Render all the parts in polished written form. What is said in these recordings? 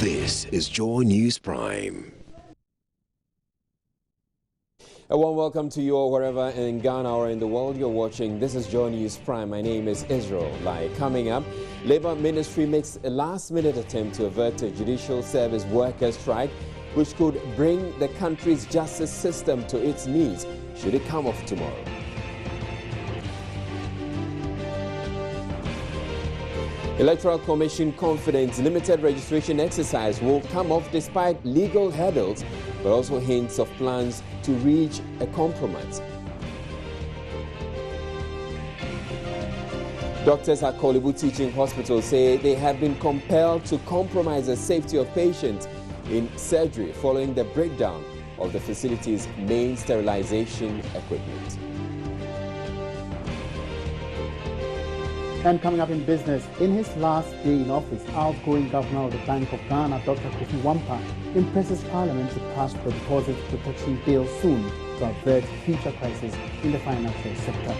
This is Joy News Prime. A warm welcome to you all wherever in Ghana or in the world you're watching. This is Joy News Prime. My name is Israel. Coming up, Labour Ministry makes a last-minute attempt to avert a judicial service workers' strike, which could bring the country's justice system to its knees should it come off tomorrow. Electoral Commission confidence limited registration exercise will come off despite legal hurdles, but also hints of plans to reach a compromise. Doctors at Korle Bu Teaching Hospital say they have been compelled to compromise the safety of patients in surgery following the breakdown of the facility's main sterilization equipment. And coming up in business, in his last day in office, outgoing Governor of the Bank of Ghana, Dr. Kofi Wampa, impresses Parliament to pass the Deposit Protection Bill soon to avert future crises in the financial sector.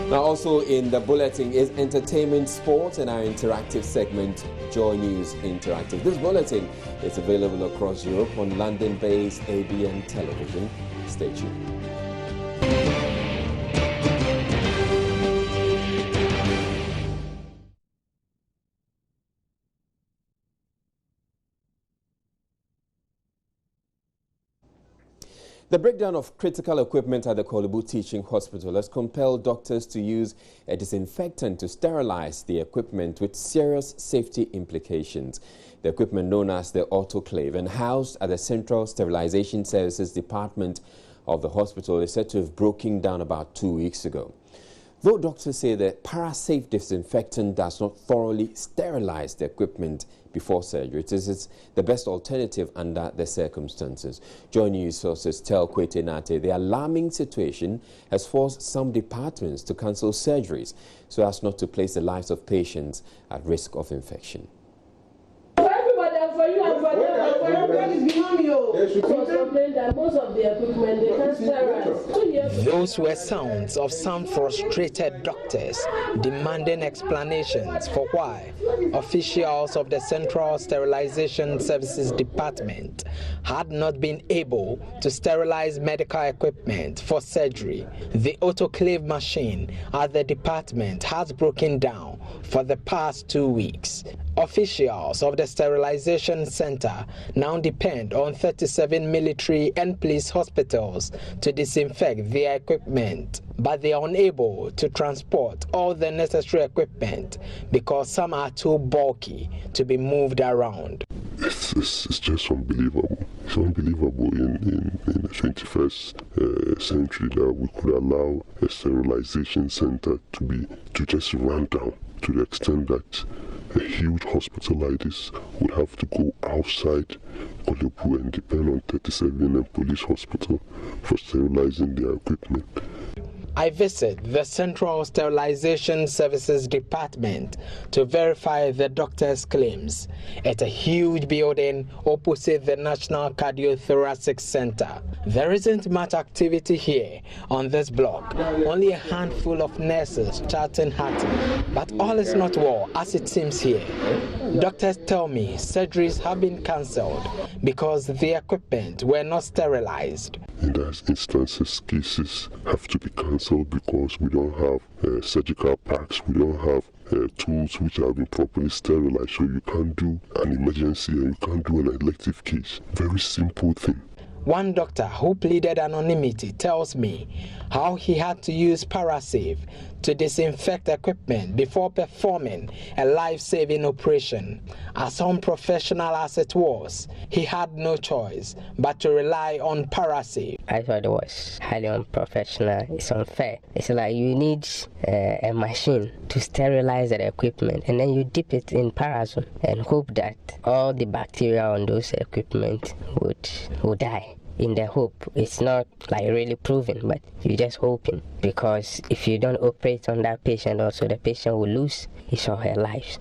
Now also in the bulletin is entertainment, sports and our interactive segment, Joy News Interactive. This bulletin is available across Europe on London-based ABN television. Stay tuned. The breakdown of critical equipment at the Korle Bu Teaching Hospital has compelled doctors to use a disinfectant to sterilize the equipment with serious safety implications. The equipment, known as the autoclave and housed at the Central Sterilization Services Department of the hospital, is said to have broken down about 2 weeks ago. Though doctors say the Parasafe disinfectant does not thoroughly sterilize the equipment before surgery, it is the best alternative under the circumstances. Joy News sources tell Kwete Nate the alarming situation has forced some departments to cancel surgeries so as not to place the lives of patients at risk of infection. Those were sounds of some frustrated doctors demanding explanations for why officials of the Central Sterilization Services Department had not been able to sterilize medical equipment for surgery. The autoclave machine at the department has broken down for the past 2 weeks. Officials of the sterilization center now depend on 37 military and police hospitals to disinfect their equipment, but they are unable to transport all the necessary equipment because some are too bulky to be moved around. It's just unbelievable. It's unbelievable in the 21st century that we could allow a sterilization center to just run down to the extent that a huge hospital like this would have to go outside Korle Bu and depend on 37 and police hospital for sterilizing their equipment. I visit the Central Sterilization Services Department to verify the doctor's claims. It's a huge building opposite the National Cardiothoracic Center. There isn't much activity here on this block. Only a handful of nurses chatting happily. But all is not well as it seems here. Doctors tell me surgeries have been cancelled because the equipment were not sterilized. In those instances, cases have to be cancelled because we don't have surgical packs, we don't have tools which have been properly sterilized, so you can't do an emergency and you can't do an elective case. Very simple thing. One doctor who pleaded anonymity tells me how he had to use Parasafe to disinfect equipment before performing a life-saving operation. As unprofessional as it was, he had no choice but to rely on Parasafe. I thought it was highly unprofessional. It's unfair. It's like you need a machine to sterilize the equipment and then you dip it in Parasol and hope that all the bacteria on those equipment would die. In the hope, it's not like really proven, but you're just hoping, because if you don't operate on that patient, also the patient will lose his or her life.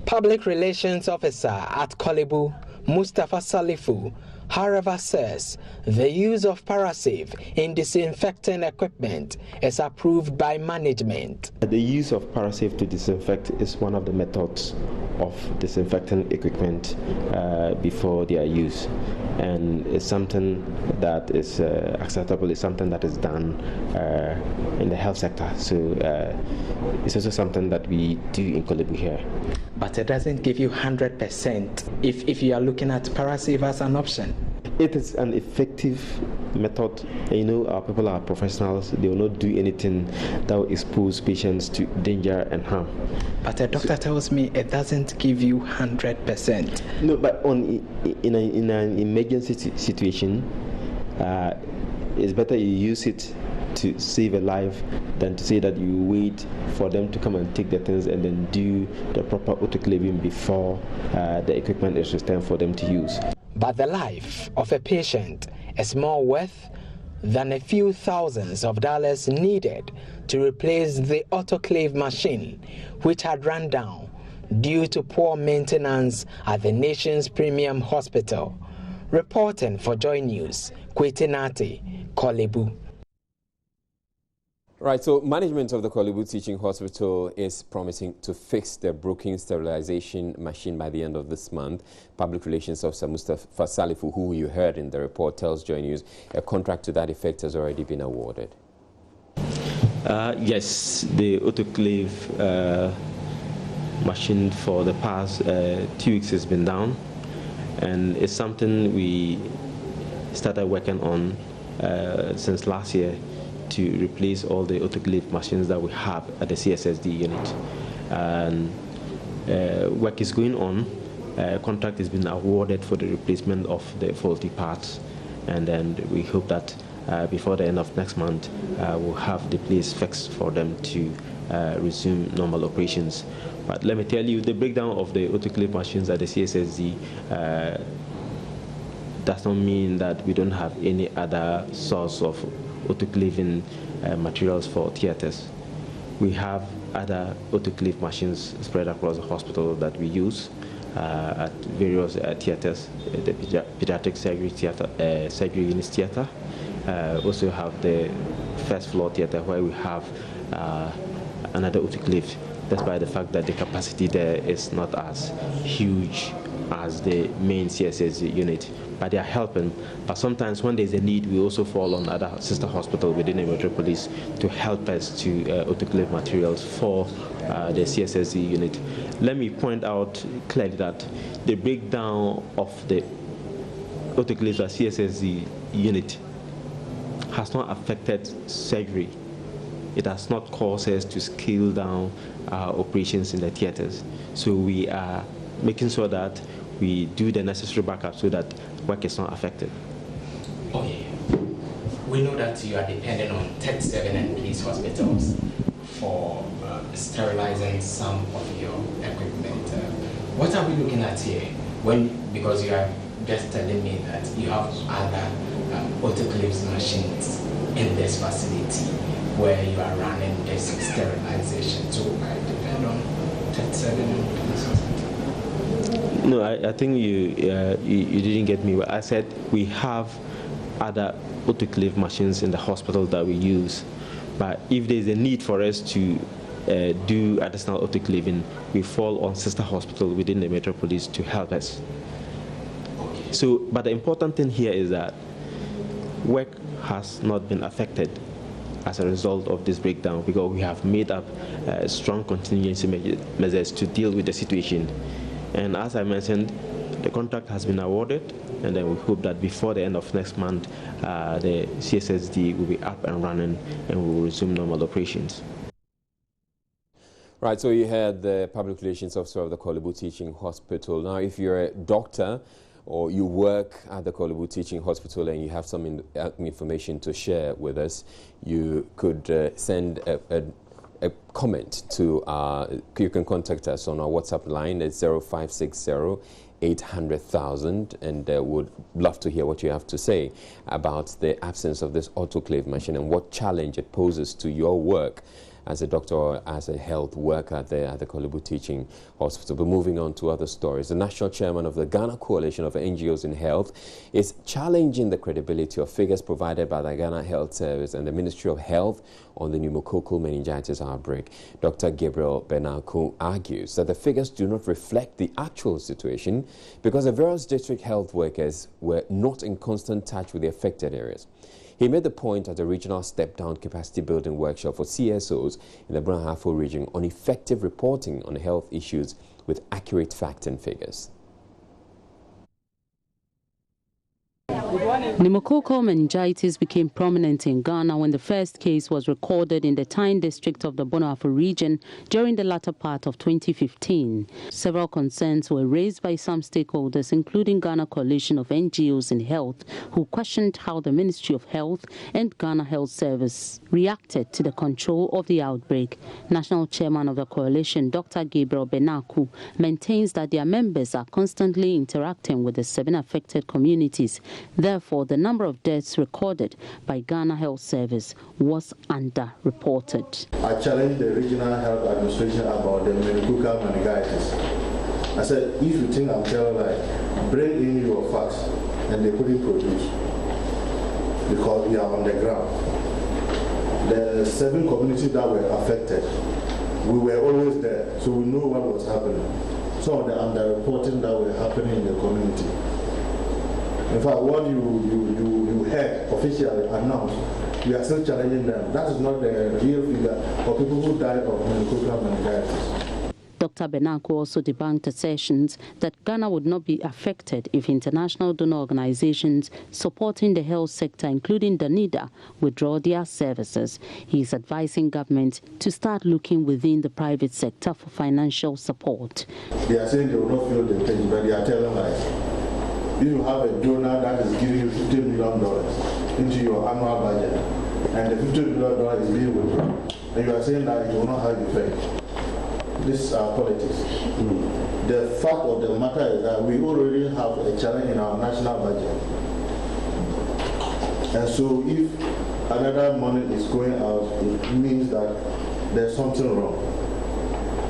Public Relations Officer at Korle Bu, Mustafa Salifu, however, says the use of Parasive in disinfecting equipment is approved by management. The use of Parasive to disinfect is one of the methods of disinfecting equipment before their use, and it's something that is acceptable. It's something that is done in the health sector, so it's also something that we do in Korle Bu here. But it doesn't give you 100% if you are looking at Parasive as an option. It is an effective method. You know, our people are professionals. They will not do anything that will expose patients to danger and harm. But a doctor tells me it doesn't give you 100%. No, but in an emergency situation, it's better you use it to save a life than to say that you wait for them to come and take the things and then do the proper autoclaving before the equipment is returned for them to use. But the life of a patient is more worth than a few thousands of dollars needed to replace the autoclave machine, which had run down due to poor maintenance at the nation's premium hospital. Reporting for Joy News, Kwetenati, Korle Bu. Right, so management of the Korle Bu Teaching Hospital is promising to fix the broken sterilization machine by the end of this month. Public Relations Officer Mustafa Salifu, who you heard in the report, tells Joy News a contract to that effect has already been awarded. Yes, the autoclave machine for the past 2 weeks has been down, and it's something we started working on since last year, to replace all the autoclave machines that we have at the CSSD unit. And work is going on. Contract has been awarded for the replacement of the faulty parts, and then we hope that before the end of next month we'll have the place fixed for them to resume normal operations. But let me tell you, the breakdown of the autoclave machines at the CSSD does not mean that we don't have any other source of autoclaving materials for theaters. We have other autoclave machines spread across the hospital that we use at various theaters, the pediatric surgery theater, surgery unit theater. Also have the first floor theater where we have another autoclave, despite the fact that the capacity there is not as huge as the main CSS unit. But they are helping. But sometimes when there's a need, we also fall on other sister hospitals within the metropolis to help us to autoclave materials for the CSSD unit. Let me point out clearly that the breakdown of the autoclaves at CSSD unit has not affected surgery. It has not caused us to scale down our operations in the theaters. So we are making sure that we do the necessary backup so that work is not affected. Okay. We know that you are dependent on 37 and police hospitals for sterilizing some of your equipment. What are we looking at here? Because you are just telling me that you have other autoclaves machines in this facility where you are running this sterilization. So I depend on 37 and police hospitals. No, I think you didn't get me. I said we have other autoclave machines in the hospital that we use, but if there's a need for us to do additional autoclaving, we fall on sister hospital within the metropolis to help us. So, but the important thing here is that work has not been affected as a result of this breakdown, because we have made up strong contingency measures to deal with the situation. And as I mentioned, the contract has been awarded, and then we hope that before the end of next month, the CSSD will be up and running and we will resume normal operations. Right, so you had the Public Relations Officer of the Korle Bu Teaching Hospital. Now, if you're a doctor or you work at the Korle Bu Teaching Hospital and you have some information to share with us, you could send a comment to you can contact us on our WhatsApp line at 0560-800,000, and would love to hear what you have to say about the absence of this autoclave machine and what challenge it poses to your work as a doctor or as a health worker at the Korle Bu Teaching Hospital. But moving on to other stories, the national chairman of the Ghana Coalition of NGOs in Health is challenging the credibility of figures provided by the Ghana Health Service and the Ministry of Health on the pneumococcal meningitis outbreak. Dr. Gabriel Benaku argues that the figures do not reflect the actual situation because the various district health workers were not in constant touch with the affected areas. He made the point at a regional step-down capacity building workshop for CSOs in the Brahafo region on effective reporting on health issues with accurate facts and figures. Pneumococcal meningitis became prominent in Ghana when the first case was recorded in the Tyne district of the Brahafo region during the latter part of 2015. Several concerns were raised by some stakeholders, including Ghana Coalition of NGOs in Health, who questioned how the Ministry of Health and Ghana Health Service reacted to the control of the outbreak. National chairman of the coalition, Dr. Gabriel Benaku, maintains that their members are constantly interacting with the 7 affected communities. Therefore, the number of deaths recorded by Ghana Health Service was underreported. I challenged the regional health administration about the meningococcal meningitis. I said, if you think I'm telling lies, bring in your facts, and they couldn't produce because we are on the ground. The 7 communities that were affected, we were always there, so we know what was happening. Some of the underreporting that were happening in the community. In fact, what you heard officially announced, we are still challenging them. That is not the real figure for people who died of meningococcal meningitis. Dr. Benaku also debunked assertions that Ghana would not be affected if international donor organizations supporting the health sector, including DANIDA, withdraw their services. He is advising government to start looking within the private sector for financial support. They are saying they will not feel the pain, but they are telling lies. If you have a donor that is giving you $50 million into your annual budget, and the $50 million is being withdrawn, and you are saying that you will not have effect. This is our politics. The fact of the matter is that we already have a challenge in our national budget. And so if another money is going out, it means that there's something wrong.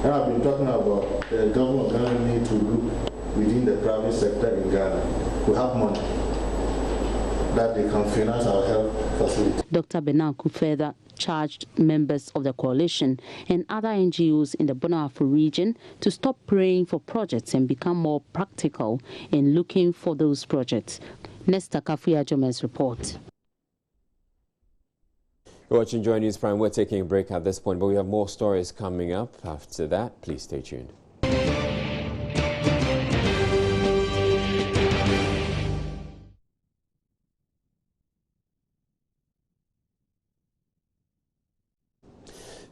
And I've been talking about the government of Ghana need to look within the private sector in Ghana. We have money that they can finance our health facilities. Dr. Benaku further charged members of the coalition and other NGOs in the Brahafo region to stop praying for projects and become more practical in looking for those projects. Nesta Kafuya Jomes report. You're watching Joy News Prime. We're taking a break at this point, but we have more stories coming up after that. Please stay tuned.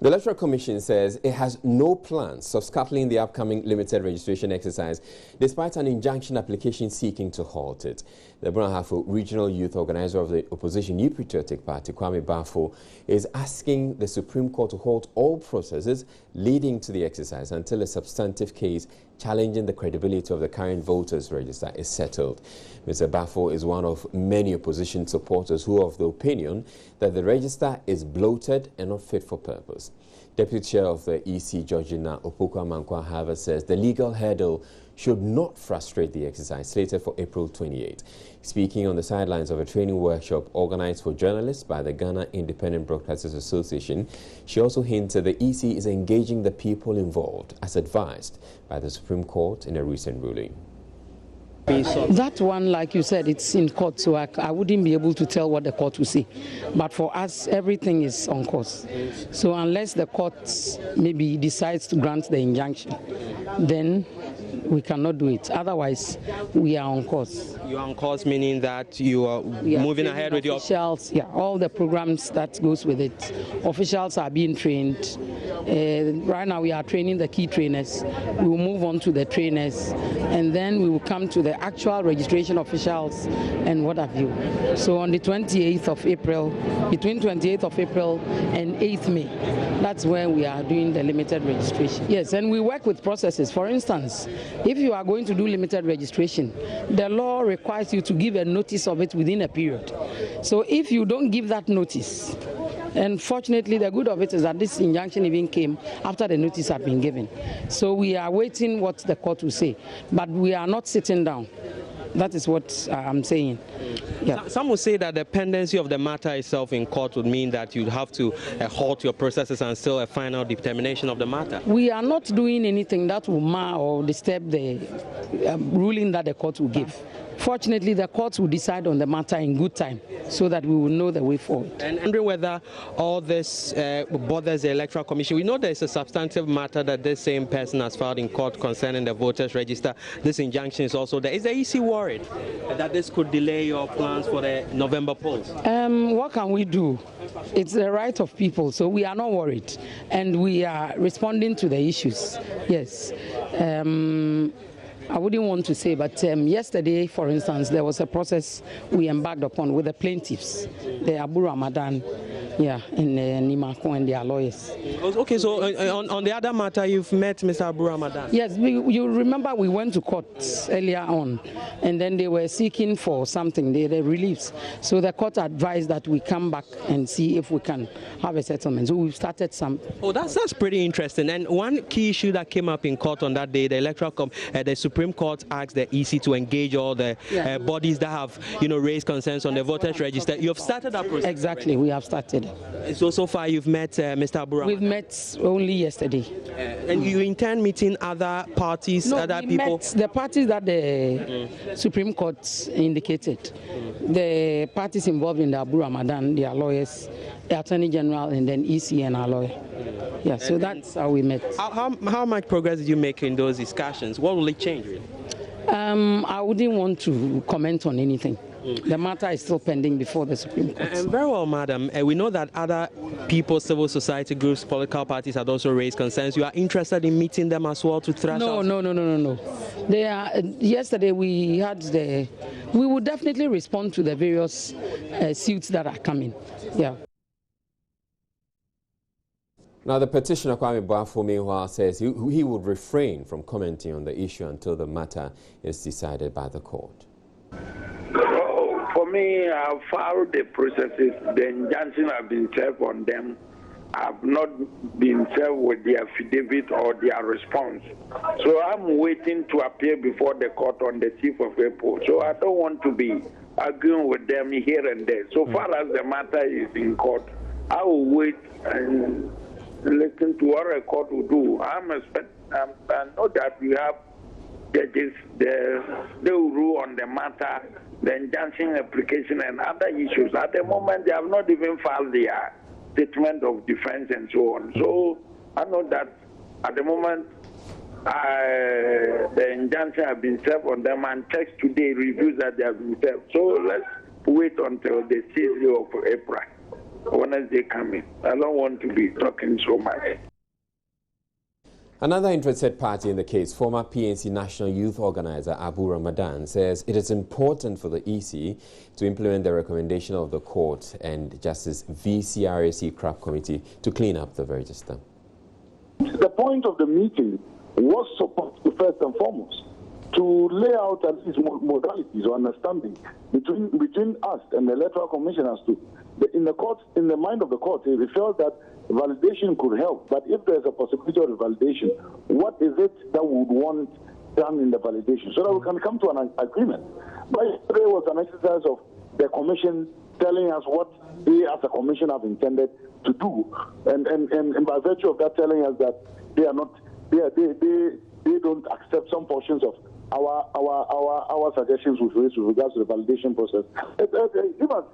The Electoral Commission says it has no plans of scuttling the upcoming limited registration exercise, despite an injunction application seeking to halt it. The Brahafo regional youth organizer of the opposition New Patriotic Party, Kwame Bafo, is asking the Supreme Court to halt all processes leading to the exercise until a substantive case challenging the credibility of the current voters register is settled. Mr. Bafo is one of many opposition supporters who are of the opinion that the register is bloated and not fit for purpose. Deputy Chair of the EC, Georgina Opoku-Amankwa, however, says the legal hurdle should not frustrate the exercise slated for April 28. Speaking on the sidelines of a training workshop organized for journalists by the Ghana Independent Broadcasters Association, she also hinted the EC is engaging the people involved, as advised by the Supreme Court in a recent ruling. That one, like you said, it's in court, so I wouldn't be able to tell what the court will say. But for us, everything is on course. So unless the court maybe decides to grant the injunction, then we cannot do it. Otherwise, we are on course. You are on course, meaning that you are moving ahead with your officials. Yeah, all the programs that goes with it. Officials are being trained. Right now, we are training the key trainers. We will move on to the trainers, and then we will come to the actual registration officials and what have you. So on the 28th of April, between 28th of April and 8th May, that's when we are doing the limited registration. Yes, and we work with processes. For instance, if you are going to do limited registration, the law requires you to give a notice of it within a period. So if you don't give that notice, And fortunately, the good of it is that this injunction even came after the notice had been given. So we are waiting what the court will say. But we are not sitting down. That is what I'm saying. Yeah. Some would say that the pendency of the matter itself in court would mean that you'd have to halt your processes until a final determination of the matter. We are not doing anything that will mar or disturb the ruling that the court will give. Fortunately, the courts will decide on the matter in good time so that we will know the way forward. And wondering whether all this bothers the Electoral Commission. We know there's a substantive matter that this same person has filed in court concerning the voters register. This injunction is also there. Is the EC worried that this could delay your plans for the November polls? What can we do? It's the right of people, so we are not worried. And we are responding to the issues. Yes. I wouldn't want to say, but yesterday, for instance, there was a process we embarked upon with the plaintiffs, the Abu Ramadan, in Nimako and their lawyers. Okay, so on the other matter, you've met Mr. Abu Ramadan? Yes, you remember we went to court earlier on, and then they were seeking for something, the reliefs. So the court advised that we come back and see if we can have a settlement. So we've started some. Oh, that's pretty interesting. And one key issue that came up in court on that day, the Supreme Court asked the EC to engage all the bodies that have, raised concerns on the voters register. You have started that process. Exactly, we have started. So far you've met Mr. Abu Ramadan? We've met only yesterday. And you intend meeting other parties, other people? Met the parties that the Supreme Court indicated. The parties involved in the Abu Ramadan, their lawyers, the Attorney General, and then EC and our lawyer. Yeah, so that's how we met. How much progress did you make in those discussions? What will it change, really? I wouldn't want to comment on anything. The matter is still pending before the Supreme Court. Very well, madam. We know that other people, civil society groups, political parties had also raised concerns. You are interested in meeting them as well to thrash out? No. They are, yesterday we had we will definitely respond to the various suits that are coming. Yeah. Now, the petitioner, Kwame Boafo, meanwhile, says he would refrain from commenting on the issue until the matter is decided by the court. For me, I've followed the processes. The injunction have been served on them. I've not been served with the affidavit or their response. So I'm waiting to appear before the court on the 5th of April. So I don't want to be arguing with them here and there. So far as the matter is in court, I will wait and listen to what the court will do. I know that we have judges, they will rule on the matter, the injunction application and other issues. At the moment, they have not even filed their statement of defense and so on. So I know that at the moment, the injunction has been served on them, and text today reviews that they have been served. So let's wait until the 6th of April, Wednesday coming. I don't want to be talking so much. Another interested party in the case, former PNC National Youth Organizer Abu Ramadan, says it is important for the EC to implement the recommendation of the court and Justice VCRAC CRAP Committee to clean up the register. The point of the meeting was supposed to, first and foremost, to lay out at least modalities or understanding between us and the Electoral Commission as to, in the mind of the court, they felt that validation could help. But if there's a possibility of validation, what is it that we would want done in the validation so that we can come to an agreement? But yesterday was an exercise of the commission telling us what they as a commission have intended to do. And by virtue of that telling us that they don't accept some portions of our suggestions with regards to the validation process.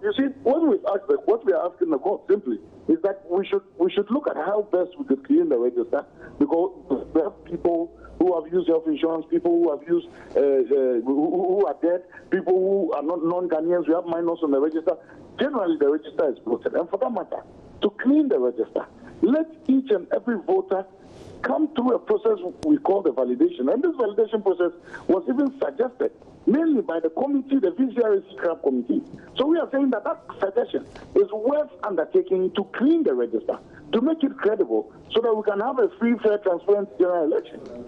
You see, what we are asking the court simply is that we should look at how best we could clean the register, because we have people who have used health insurance, people who have used who are dead, people who are not non-Ghanaians. We have minors on the register. Generally, the register is bloated, and for that matter, to clean the register, let each and every voter come through a process we call the validation. And this validation process was even suggested mainly by the committee, the VCRAC CRAP Committee. So we are saying that suggestion is worth undertaking to clean the register, to make it credible, so that we can have a free, fair, transparent general election.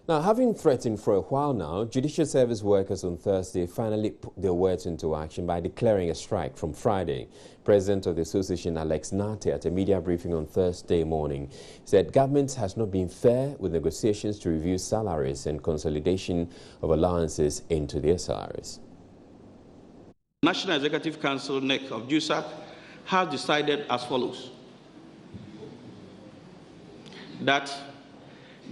Now, having threatened for a while now, judicial service workers on Thursday finally put their words into action by declaring a strike from Friday. President of the association, Alex Nate, at a media briefing on Thursday morning, said government has not been fair with negotiations to review salaries and consolidation of allowances into their salaries. National Executive Council, NEC of JUSAC, has decided as follows: that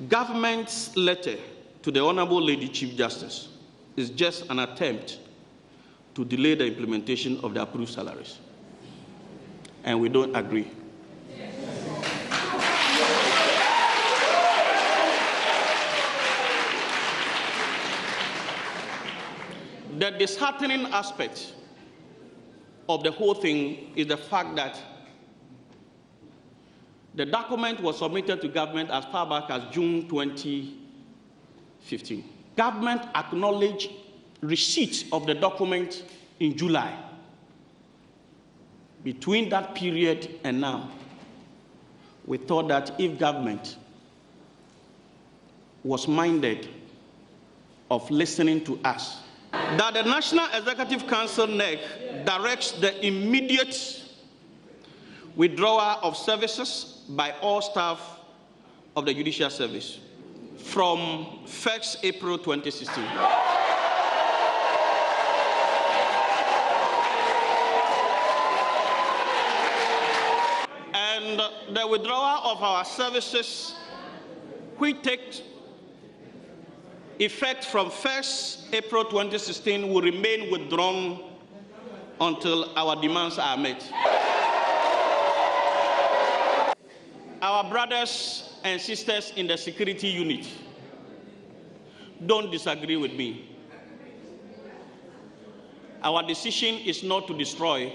government's letter to the Honorable Lady Chief Justice is just an attempt to delay the implementation of the approved salaries. And we don't agree. The disheartening aspect of the whole thing is the fact that the document was submitted to government as far back as June 2015. Government acknowledged receipt of the document in July. Between that period and now, we thought that if government was minded of listening to us, that the National Executive Council, NEC, directs the immediate withdrawal of services by all staff of the Judicial Service from 1st April 2016. And the withdrawal of our services, which takes effect from 1st April 2016, will remain withdrawn until our demands are met. Our brothers and sisters in the security unit, don't disagree with me. Our decision is not to destroy,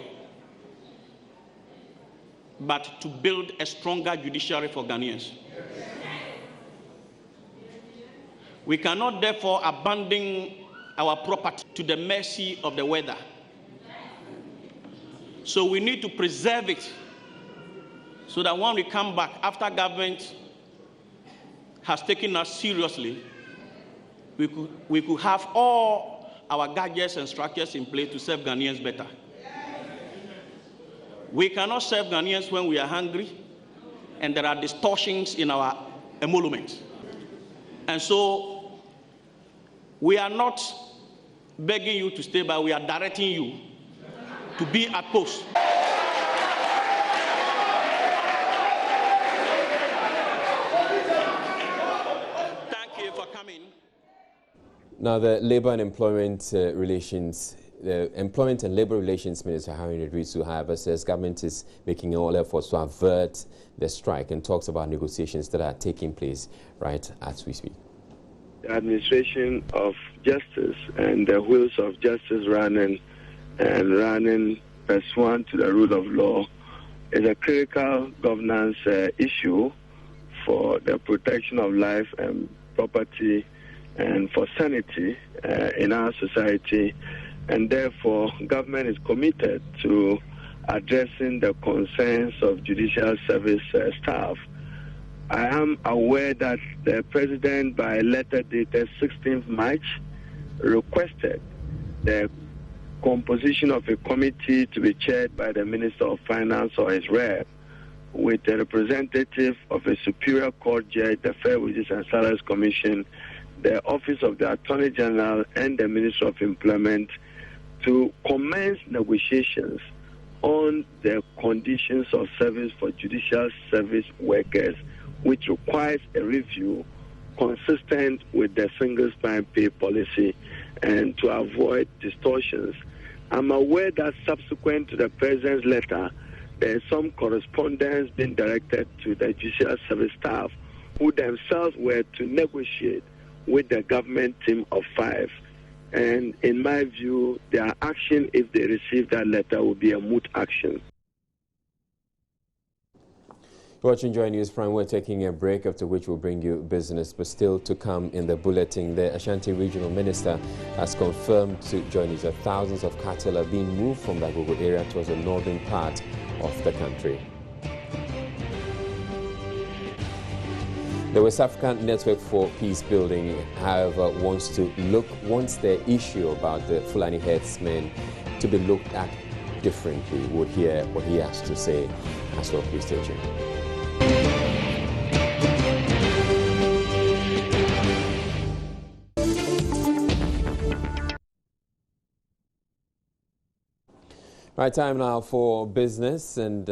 but to build a stronger judiciary for Ghanaians. We cannot therefore abandon our property to the mercy of the weather. So we need to preserve it, so that when we come back after government has taken us seriously, we could have all our gadgets and structures in place to serve Ghanaians better. We cannot serve Ghanaians when we are hungry and there are distortions in our emoluments. And so we are not begging you to stay, but we are directing you to be at post. Now, the Labour and Employment the Employment and Labour Relations Minister, Harry Idrisu, however, says government is making all efforts to avert the strike and talks about negotiations that are taking place right as we speak. The administration of justice and the wheels of justice running pursuant to the rule of law is a critical governance issue for the protection of life and property and for sanity in our society, and therefore government is committed to addressing the concerns of judicial service staff. I am aware that the President, by letter dated 16th March, requested the composition of a committee to be chaired by the Minister of Finance or his rep, with a representative of a Superior Court judge, the Fair Wages and Salaries Commission, the Office of the Attorney General, and the Minister of Employment to commence negotiations on the conditions of service for judicial service workers, which requires a review consistent with the single spine pay policy and to avoid distortions. I'm aware that subsequent to the President's letter, there is some correspondence being directed to the judicial service staff who themselves were to negotiate with the government team of 5. And in my view, their action, if they receive that letter, will be a moot action. You're watching Joy News Prime. We're taking a break, after which we'll bring you business, but still to come in the bulletin. The Ashanti Regional Minister has confirmed to Joy News that thousands of cattle are being moved from the Agogo area towards the northern part of the country. The West African Network for Peace Building, however, wants the issue about the Fulani herdsmen to be looked at differently. We'll hear what he has to say as well. Please stay tuned. Right, time now for business, and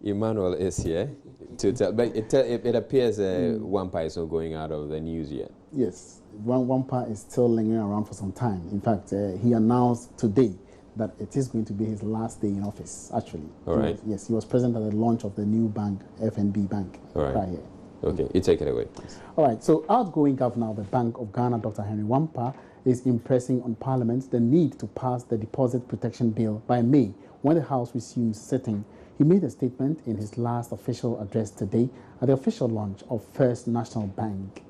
Emmanuel is here to tell. But it appears Wampa is not going out of the news yet. Yes, Wampa is still lingering around for some time. In fact, he announced today that it is going to be his last day in office, actually. All right. Yes, he was present at the launch of the new bank, FNB Bank. All right. Prior. Okay, you take it away, please. All right, so outgoing governor of the Bank of Ghana, Dr. Henry Wampa, is impressing on Parliament the need to pass the Deposit Protection Bill by May when the House resumes sitting. He made a statement in his last official address today at the official launch of First National Bank.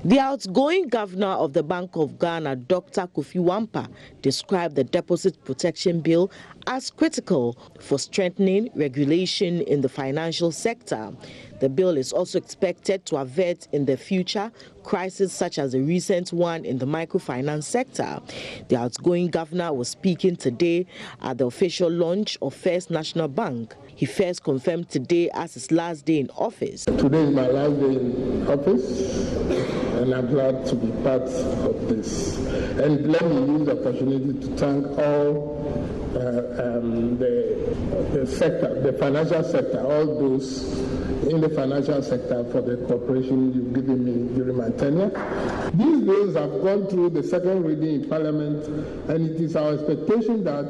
The outgoing governor of the Bank of Ghana, Dr. Kofi Wampa, described the Deposit Protection Bill as critical for strengthening regulation in the financial sector. The bill is also expected to avert in the future crises such as the recent one in the microfinance sector. The outgoing governor was speaking today at the official launch of First National Bank. He first confirmed today as his last day in office. Today is my last day in office, and I'm glad to be part of this. And let me use the opportunity to thank all the sector, the financial sector, all those in the financial sector for the cooperation you've given me during my tenure. These bills have gone through the second reading in Parliament, and it is our expectation that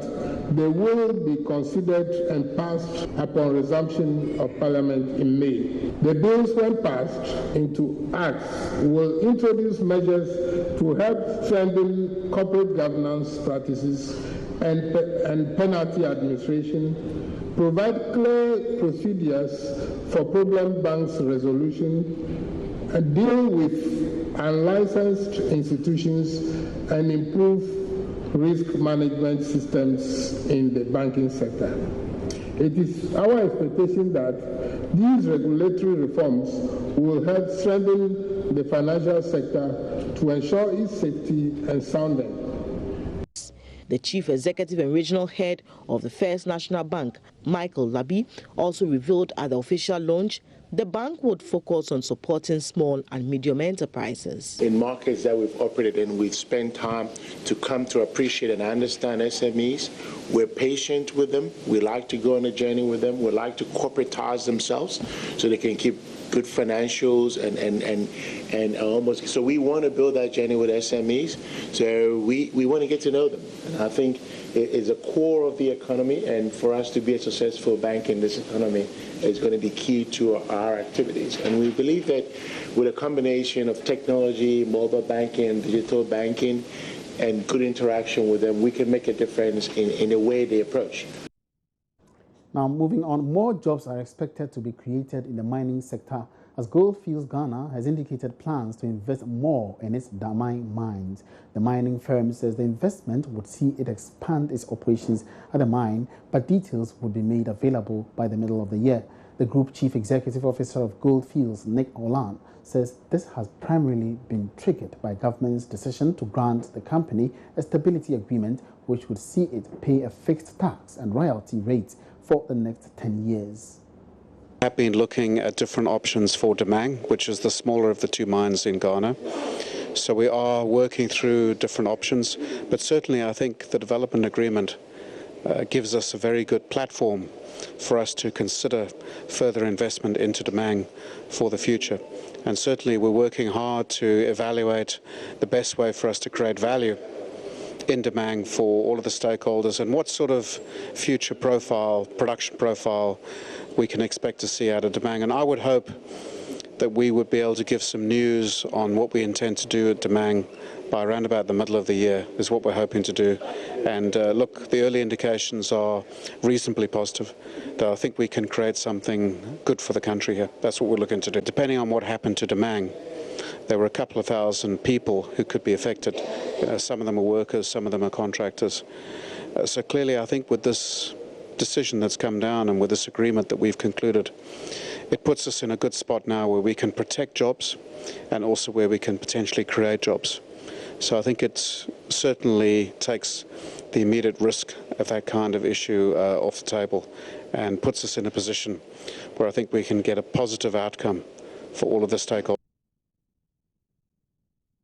they will be considered and passed upon resumption of Parliament in May. The bills, when passed into acts, will introduce measures to help strengthen corporate governance practices and penalty administration, provide clear procedures for problem banks resolution, and deal with unlicensed institutions, and improve risk management systems in the banking sector. It is our expectation that these regulatory reforms will help strengthen the financial sector to ensure its safety and soundness. The chief executive and regional head of the First National Bank, Michael Labi, also revealed at the official launch the bank would focus on supporting small and medium enterprises. In markets that we've operated in, we've spent time to come to appreciate and understand SMEs. We're patient with them. We like to go on a journey with them. We like to corporatize themselves so they can keep good financials and almost. So we want to build that journey with SMEs. So we want to get to know them. And I think it is a core of the economy, and for us to be a successful bank in this economy is going to be key to our activities. And we believe that with a combination of technology, mobile banking, digital banking, and good interaction with them, we can make a difference in the way they approach. Now, moving on, more jobs are expected to be created in the mining sector as Goldfields Ghana has indicated plans to invest more in its Damai mines. The mining firm says the investment would see it expand its operations at the mine, but details would be made available by the middle of the year. The Group Chief Executive Officer of Goldfields, Nick Olan, says this has primarily been triggered by government's decision to grant the company a stability agreement which would see it pay a fixed tax and royalty rate for the next 10 years. Have been looking at different options for Damang, which is the smaller of the two mines in Ghana. So we are working through different options, but certainly I think the development agreement gives us a very good platform for us to consider further investment into Damang for the future. And certainly we're working hard to evaluate the best way for us to create value in Damang for all of the stakeholders and what sort of future profile, production profile we can expect to see out of Damang. And I would hope that we would be able to give some news on what we intend to do at Damang by around about the middle of the year is what we're hoping to do. And look, the early indications are reasonably positive, that I think we can create something good for the country here. That's what we're looking to do. Depending on what happened to Damang, there were a couple of thousand people who could be affected. Some of them are workers, some of them are contractors. So clearly I think with this decision that's come down and with this agreement that we've concluded, it puts us in a good spot now where we can protect jobs and also where we can potentially create jobs. So I think it certainly takes the immediate risk of that kind of issue off the table and puts us in a position where I think we can get a positive outcome for all of the stakeholders.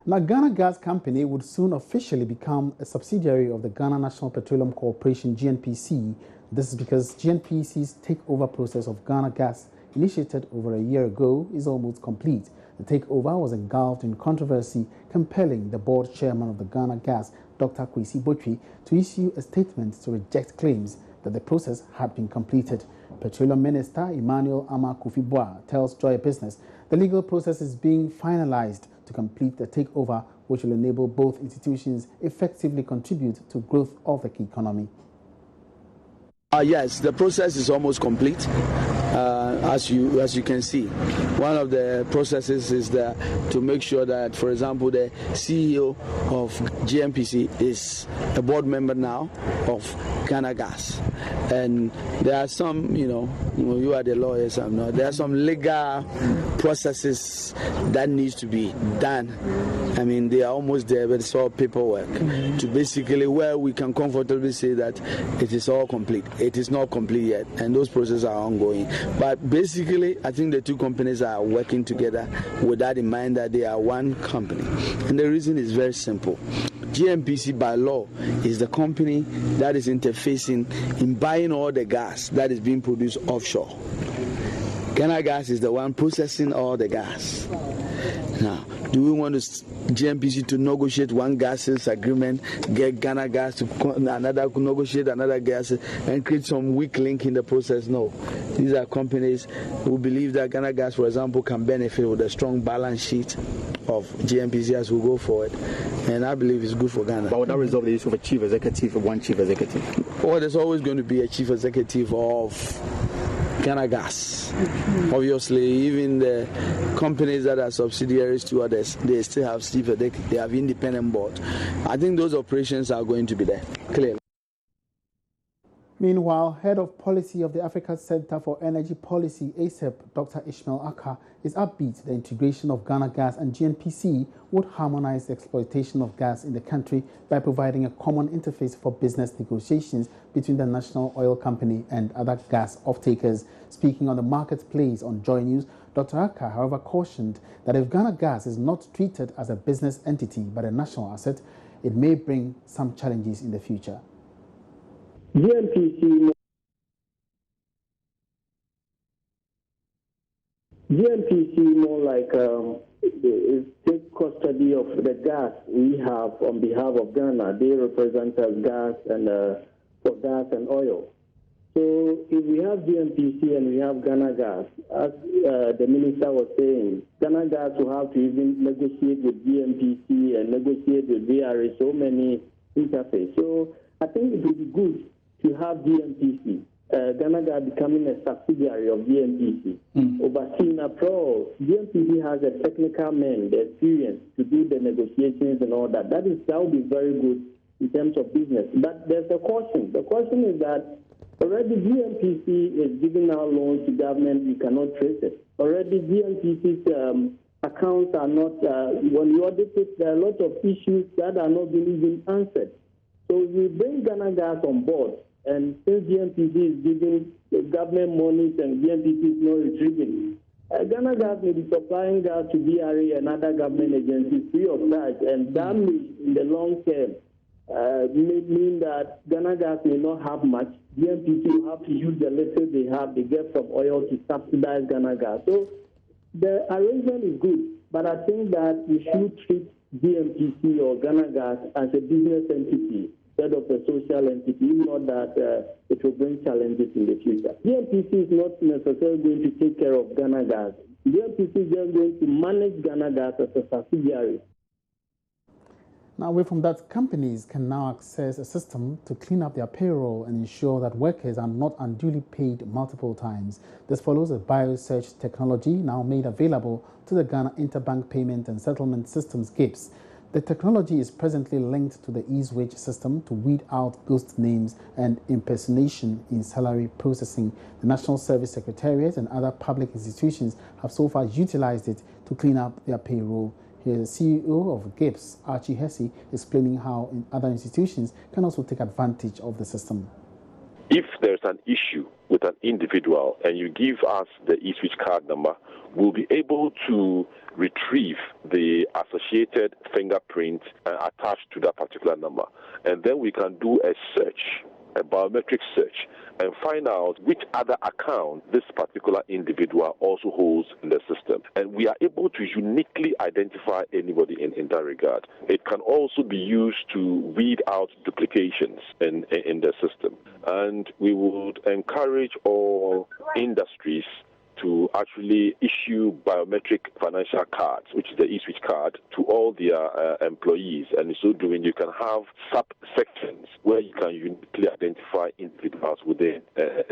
Now, Ghana Gas Company would soon officially become a subsidiary of the Ghana National Petroleum Corporation, GNPC. This is because GNPC's takeover process of Ghana Gas, initiated over a year ago, is almost complete. The takeover was engulfed in controversy, compelling the board chairman of the Ghana Gas, Dr. Kwesi Botwi, to issue a statement to reject claims that the process had been completed. Petroleum Minister Emmanuel tells Joy Business the legal process is being finalized to complete the takeover, which will enable both institutions effectively contribute to growth of the economy. Yes, the process is almost complete. As you can see, one of the processes is to make sure that, for example, the CEO of GNPC is a board member now of Ghana Gas, and there are some, you are the lawyers, I'm not. There are some legal processes that needs to be done. I mean, they are almost there, but it's all paperwork to basically where we can comfortably say that it is all complete. It is not complete yet, and those processes are ongoing. But basically, I think the two companies are working together with that in mind, that they are one company. And the reason is very simple. GNPC by law is the company that is interfacing in buying all the gas that is being produced offshore. Ghana Gas is the one processing all the gas. Now, do we want GNPC to negotiate one gas sales agreement, get Ghana Gas to negotiate another gas, and create some weak link in the process? No. These are companies who believe that Ghana Gas, for example, can benefit with a strong balance sheet of GNPC as we go forward. And I believe it's good for Ghana. But would that resolve the issue of a chief executive, one chief executive? Well, there's always going to be a chief executive of Ghana Gas. Obviously, even the companies that are subsidiaries to others, they still have they have independent board. I think those operations are going to be there, clearly. Meanwhile, Head of Policy of the Africa Center for Energy Policy, ACEP, Dr. Ishmael Aka, is upbeat the integration of Ghana Gas and GNPC would harmonize the exploitation of gas in the country by providing a common interface for business negotiations between the national oil company and other gas off-takers. Speaking on the marketplace on Joy News, Dr. Aka, however, cautioned that if Ghana Gas is not treated as a business entity but a national asset, it may bring some challenges in the future. GNPC more like take custody of the gas we have on behalf of Ghana. They represent us gas and for gas and oil. So if we have GNPC and we have Ghana Gas, as the minister was saying, Ghana Gas will have to even negotiate with GNPC and negotiate with VRA, so many interfaces. So I think it would be good to have GNPC, Ghana Gas becoming a subsidiary of GNPC, overseeing after all. GNPC has a technical man, the experience to do the negotiations and all that. That would be very good in terms of business. But there's a caution. The caution is that already GNPC is giving out loans to government. You cannot trace it. Already GNPC's accounts are not, when you audit it, there are a lot of issues that are not being even answered. So we bring Ghana Gas on board. And since GNPC is giving the government monies and GNPC is not retrieving, Ghana Gas may be supplying gas to VRA and other government agencies free of charge, and that may, in the long term, may mean that Ghana Gas may not have much. GNPC will have to use the little they get from oil to subsidize Ghana Gas. So the arrangement is good, but I think that we should treat GNPC or Ghana Gas as a business entity instead of a social entity, if not that it will bring challenges in the future. GNPC is not necessarily going to take care of Ghana Gas. GNPC is just going to manage Ghana Gas as a subsidiary. Now, away from that, companies can now access a system to clean up their payroll and ensure that workers are not unduly paid multiple times. This follows a biosearch technology now made available to the Ghana Interbank Payment and Settlement Systems GIPS. The technology is presently linked to the ease-wage system to weed out ghost names and impersonation in salary processing. The National Service Secretariat and other public institutions have so far utilized it to clean up their payroll. Here's the CEO of GIPS, Archie Hesse, explaining how other institutions can also take advantage of the system. If there's an issue with an individual and you give us the e-switch card number, we'll be able to retrieve the associated fingerprint attached to that particular number. And then we can do a search, a biometric search, and find out which other account this particular individual also holds in the system. And we are able to uniquely identify anybody in that regard. It can also be used to weed out duplications in the system. And we would encourage all industries to actually issue biometric financial cards, which is the e-switch card, to all their employees. And in so doing, you can have subsections where you can uniquely identify individuals within a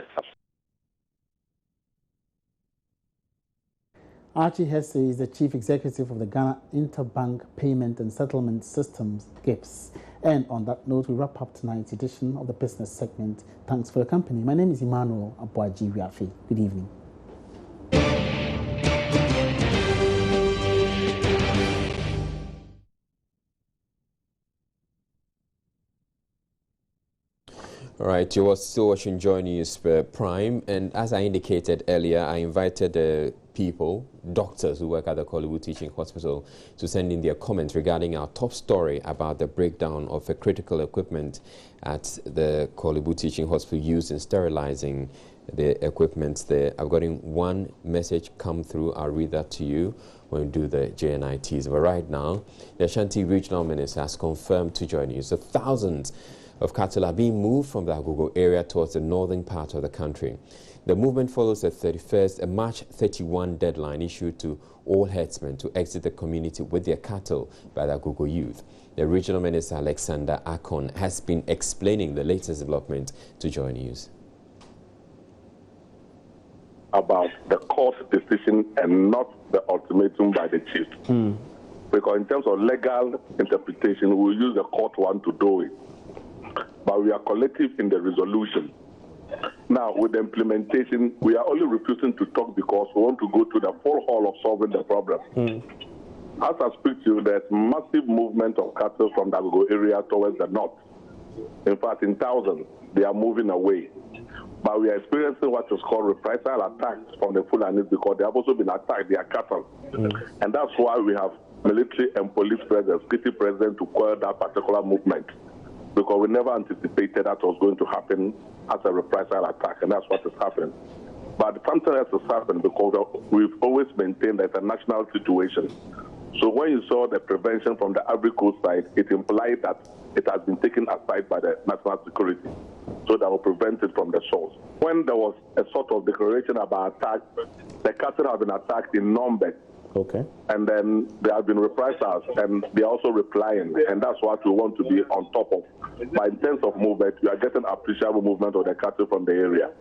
Archie Hesse is the Chief Executive of the Ghana Interbank Payment and Settlement Systems, GIPS. And on that note, we wrap up tonight's edition of the business segment. Thanks for your company. My name is Emmanuel Abuaji. Good evening. All right, you are still watching Joy News Prime, and as I indicated earlier, I invited the people, doctors who work at the Korle Bu Teaching Hospital, to send in their comments regarding our top story about the breakdown of critical equipment at the Korle Bu Teaching Hospital used in sterilizing the equipment there. I've gotten one message come through. I'll read that to you when we do the JNITs. But right now, the Ashanti Regional Minister has confirmed to Joy News that thousands of cattle are being moved from the Agogo area towards the northern part of the country. The movement follows a March 31 deadline issued to all herdsmen to exit the community with their cattle by the Agogo youth. The Regional Minister, Alexander Akon, has been explaining the latest development to Joy News. About the court decision and not the ultimatum by the chief. Because in terms of legal interpretation, we'll use the court one to do it. But we are collective in the resolution. Now, with the implementation, we are only refusing to talk because we want to go to the full haul of solving the problem. As I speak to you, there's massive movement of cattle from the Agogo area towards the north. In fact, in thousands, they are moving away. But we are experiencing what is called reprisal attacks from the Fulanis because they have also been attacked, their cattle. And that's why we have military and police presence, city presence to quell that particular movement. Because we never anticipated that was going to happen as a reprisal attack, and that's what is happening. But something else has happened because we've always maintained that it's a national situation. So when you saw the prevention from the Ivory Coast side, it implied that it has been taken aside by the national security, so that will prevent it from the source. When there was a sort of declaration about attack, the cattle have been attacked in Nomadic. Okay. And then there have been reprisals, and they're also replying, and that's what we want to be on top of. But in terms of movement, we are getting appreciable movement of the cattle from the area.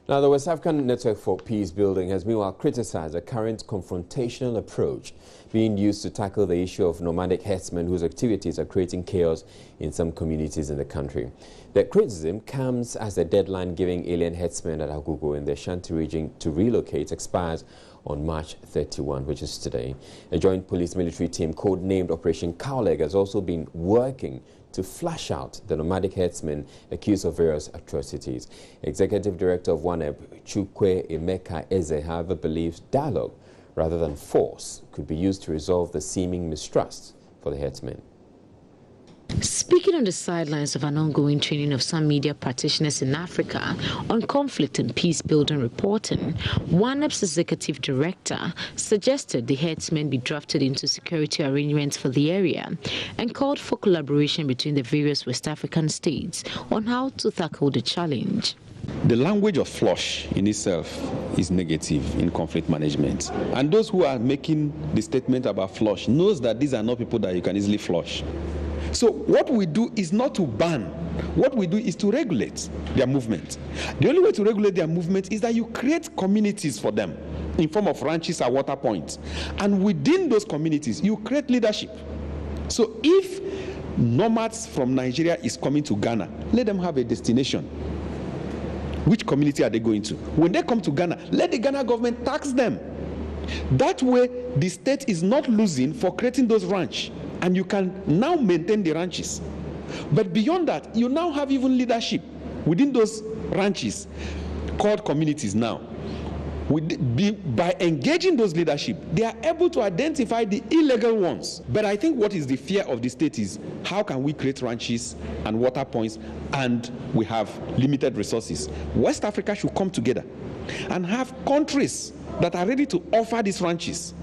Now, the West African Network for Peace Building has meanwhile criticized the current confrontational approach being used to tackle the issue of nomadic herdsmen whose activities are creating chaos in some communities in the country. The criticism comes as the deadline giving alien herdsmen at Agogo in the Ashanti region to relocate expires on March 31, which is today. A joint police-military team codenamed Operation Cowleg has also been working to flush out the nomadic herdsmen accused of various atrocities. Executive Director of WANEP, Chukwe Emeka Eze, however, believes dialogue rather than force could be used to resolve the seeming mistrust for the herdsmen. Speaking on the sidelines of an ongoing training of some media practitioners in Africa on conflict and peace building reporting, WANEP's executive director suggested the herdsmen be drafted into security arrangements for the area and called for collaboration between the various West African states on how to tackle the challenge. The language of flush in itself is negative in conflict management. And those who are making the statement about flush knows that these are not people that you can easily flush. So what we do is not to ban. What we do is to regulate their movement. The only way to regulate their movement is that you create communities for them in form of ranches and water points. And within those communities, you create leadership. So if nomads from Nigeria is coming to Ghana, let them have a destination. Which community are they going to? When they come to Ghana, let the Ghana government tax them. That way, the state is not losing for creating those ranches, and you can now maintain the ranches. But beyond that, you now have even leadership within those ranches called communities now. By engaging those leadership, they are able to identify the illegal ones. But I think what is the fear of the state is, how can we create ranches and water points and we have limited resources? West Africa should come together and have countries that are ready to offer these ranches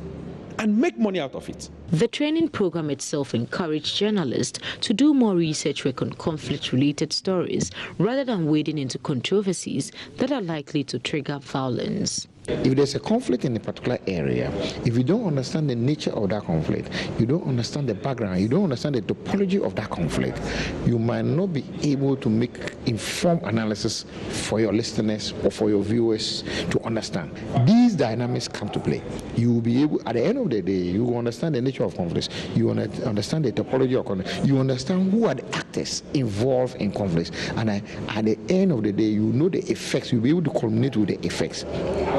and make money out of it. The training program itself encouraged journalists to do more research work on conflict-related stories rather than wading into controversies that are likely to trigger violence. If there's a conflict in a particular area, if you don't understand the nature of that conflict, you don't understand the background, you don't understand the topology of that conflict, you might not be able to make informed analysis for your listeners or for your viewers to understand. These dynamics come to play. You will be able, at the end of the day, you will understand the nature of conflicts, you will understand the topology of conflict, you understand who are the actors involved in conflicts, and at the end of the day, you know the effects, you'll be able to culminate with the effects.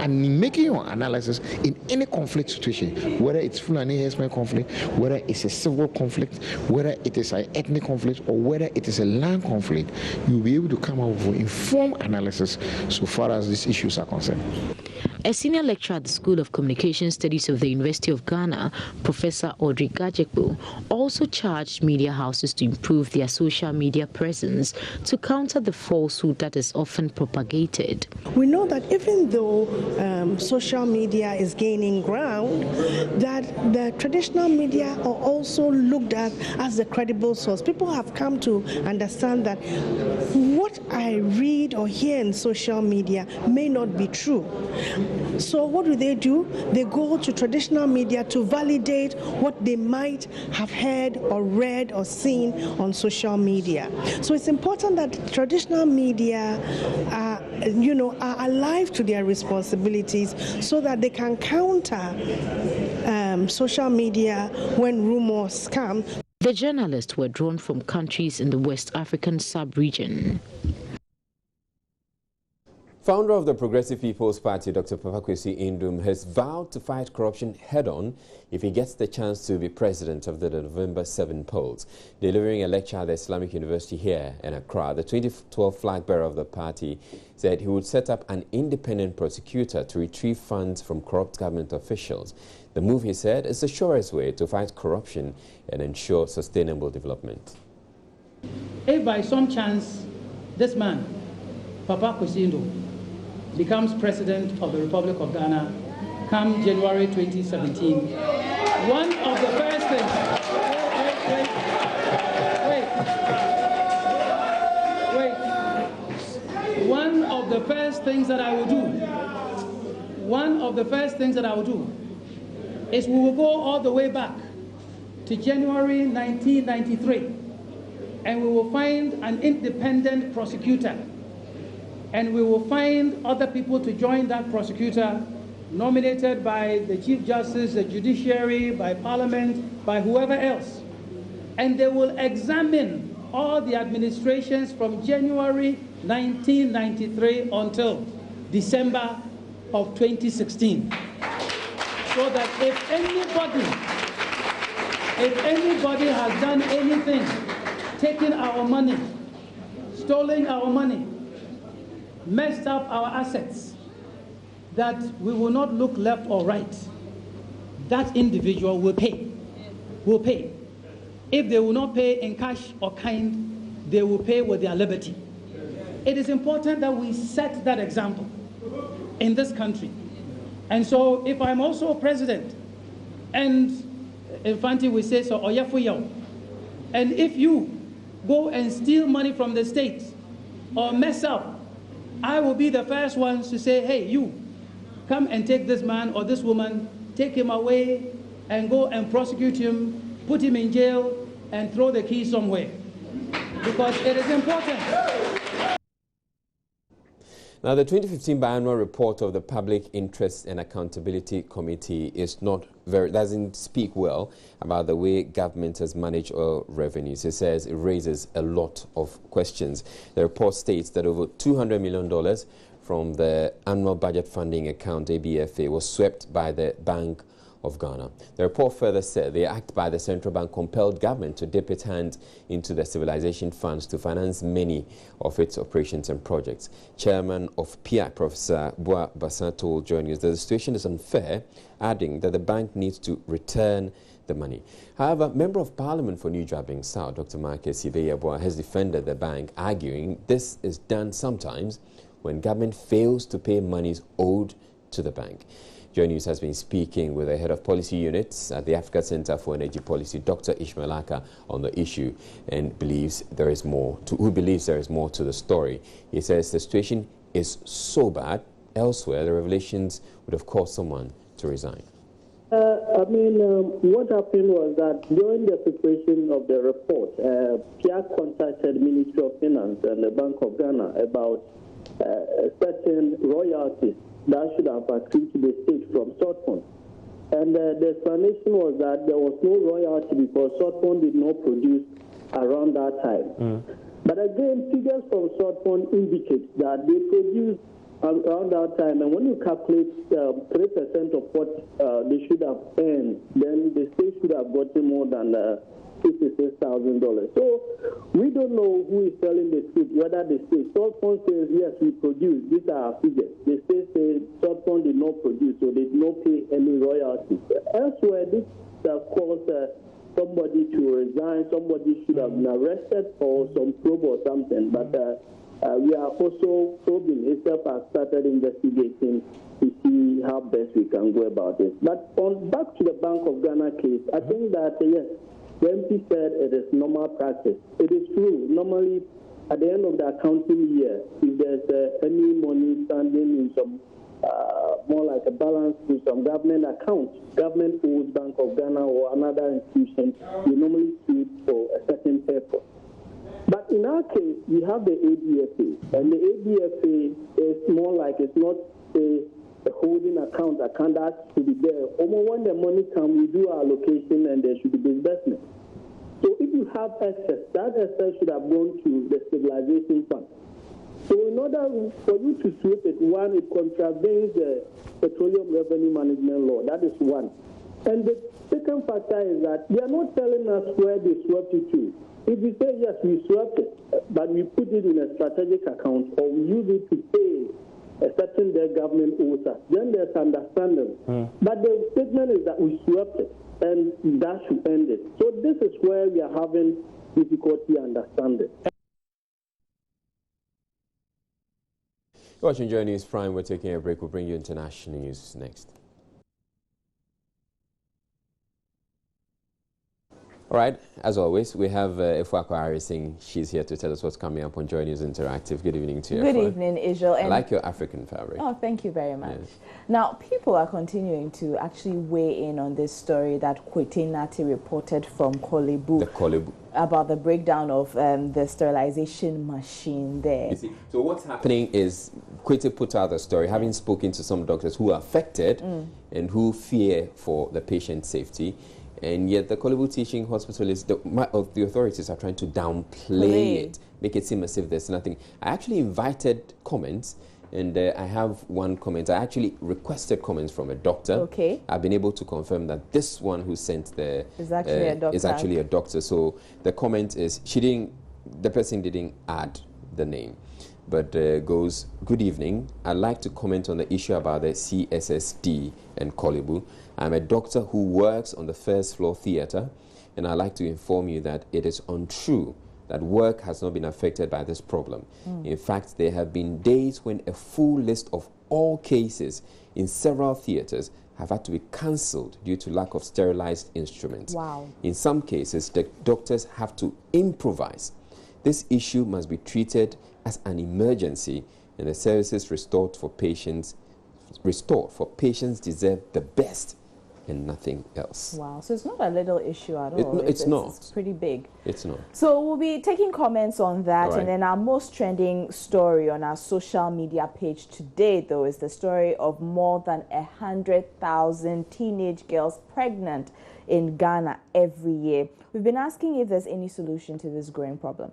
And in making your analysis in any conflict situation, whether it's Fulani herdsmen conflict, whether it's a civil conflict, whether it is an ethnic conflict, or whether it is a land conflict, you'll be able to come up with informed analysis so far as these issues are concerned. A senior lecturer at the School of Communication Studies of the University of Ghana, Professor Audrey Gajekpo, also charged media houses to improve their social media presence to counter the falsehood that is often propagated. We know that even though social media is gaining ground, that the traditional media are also looked at as a credible source. People have come to understand that what I read or hear in social media may not be true. So what do? They go to traditional media to validate what they might have heard or read or seen on social media. So it's important that traditional media are alive to their responsibilities so that they can counter social media when rumors come. The journalists were drawn from countries in the West African sub-region. Founder of the Progressive People's Party, Dr. Papa Kwesi Indum, has vowed to fight corruption head-on if he gets the chance to be president of the November 7 polls. Delivering a lecture at the Islamic University here in Accra, the 2012 flag bearer of the party said he would set up an independent prosecutor to retrieve funds from corrupt government officials. The move, he said, is the surest way to fight corruption and ensure sustainable development. If by some chance this man, Papa Kwesi Indum, becomes president of the Republic of Ghana come January 2017, one of the first things, one of the first things that I will do is we will go all the way back to January 1993 and we will find an independent prosecutor. And we will find other people to join that prosecutor, nominated by the Chief Justice, the Judiciary, by Parliament, by whoever else. And they will examine all the administrations from January 1993 until December of 2016. So that if anybody has done anything, taken our money, stolen our money, messed up our assets, that we will not look left or right. That individual will pay. If they will not pay in cash or kind, they will pay with their liberty. It is important that we set that example in this country. And so if I'm also president, and Infante will say so, and if you go and steal money from the state or mess up, I will be the first ones to say, hey, you, come and take this man or this woman, take him away and go and prosecute him, put him in jail and throw the key somewhere. Because it is important. Now, the 2015 biannual report of the Public Interest and Accountability Committee doesn't speak well about the way government has managed oil revenues. It says it raises a lot of questions. The report states that over $200 million from the annual budget funding account, ABFA, was swept by the Bank of Ghana. The report further said the act by the central bank compelled government to dip its hand into the Sterilization funds to finance many of its operations and projects. Chairman of PIAC, Professor Boa Bassan, told journalists that the situation is unfair, adding that the bank needs to return the money. However, Member of Parliament for New Drabing South, Dr. Marcus Ibeyaboa, has defended the bank, arguing this is done sometimes when government fails to pay monies owed to the bank. Joy News has been speaking with the head of policy units at the Africa Center for Energy Policy, Dr. Ishmael Aka, on the issue, and believes there is more to the story. He says the situation is so bad elsewhere, the revelations would have caused someone to resign. What happened was that during the preparation of the report, PIAC contacted the Ministry of Finance and the Bank of Ghana about certain royalties that should have accrued to the state from Sotfon. And the explanation was that there was no royalty because Sotfon did not produce around that time. But again, figures from Sotfon indicate that they produced around that time, and when you calculate 3% of what they should have earned, then the state should have gotten more than $56,000. So we don't know who is telling the truth, whether the state. Sotfon says, yes, we produce. These are our figures. The state says Sotfon did not produce, so they did not pay any royalties. Elsewhere, this caused somebody to resign. Somebody should have been arrested for some probe or something. But we are also probing. Itself has started investigating to see how best we can go about it. But back to the Bank of Ghana case, I think that, yes, the MP said it is normal practice. It is true. Normally, at the end of the accounting year, if there's any money standing in some, more like a balance in some government account, government owes Bank of Ghana or another institution, we normally see it for a certain purpose. But in our case, we have the ABFA, and the ABFA is more like it's not a holding account that should be there. Almost when the money comes, we do our allocation and there should be disbursement. So if you have excess, that excess should have gone to the stabilization fund. So in order for you to sweep it, one, it contravenes the Petroleum Revenue Management Law. That is one. And the second factor is that they are not telling us where they swept it to. If we say, yes, we swept it, but we put it in a strategic account or we use it to pay a certain debt government owes us, then there's understanding. But the statement is that we swept it, and that should end it. So this is where we are having difficulty understanding. You're watching Joy News Prime. We're taking a break. We'll bring you international news next. All right, as always, we have Ifwakwa Arising. She's here to tell us what's coming up on Joy News Interactive. Good evening to you. Good evening, Israel. I like your African fabric. Oh, thank you very much. Yes. Now, people are continuing to actually weigh in on this story that Kwete Nati reported from Kolebu. The Kolebu. About the breakdown of the sterilization machine there. You see, so what's happening is Kwete put out the story, having spoken to some doctors who are affected and who fear for the patient's safety. And yet the Kolebu Teaching Hospital is, the authorities are trying to downplay it, make it seem as if there's nothing. I actually invited comments, and I have one comment. I actually requested comments from a doctor. Okay. I've been able to confirm that this one who sent the is actually a doctor. So the comment is, the person didn't add the name, but goes, good evening. I'd like to comment on the issue about the CSSD and Kolebu. I'm a doctor who works on the first floor theater, and I'd like to inform you that it is untrue that work has not been affected by this problem. In fact, there have been days when a full list of all cases in several theaters have had to be cancelled due to lack of sterilized instruments. Wow. In some cases, the doctors have to improvise. This issue must be treated as an emergency, and the services restored for patients deserve the best and nothing else. Wow, so it's not a little issue at all. It's not. It's pretty big. It's not. So we'll be taking comments on that. Right. And then our most trending story on our social media page today, though, is the story of more than 100,000 teenage girls pregnant in Ghana every year. We've been asking if there's any solution to this growing problem.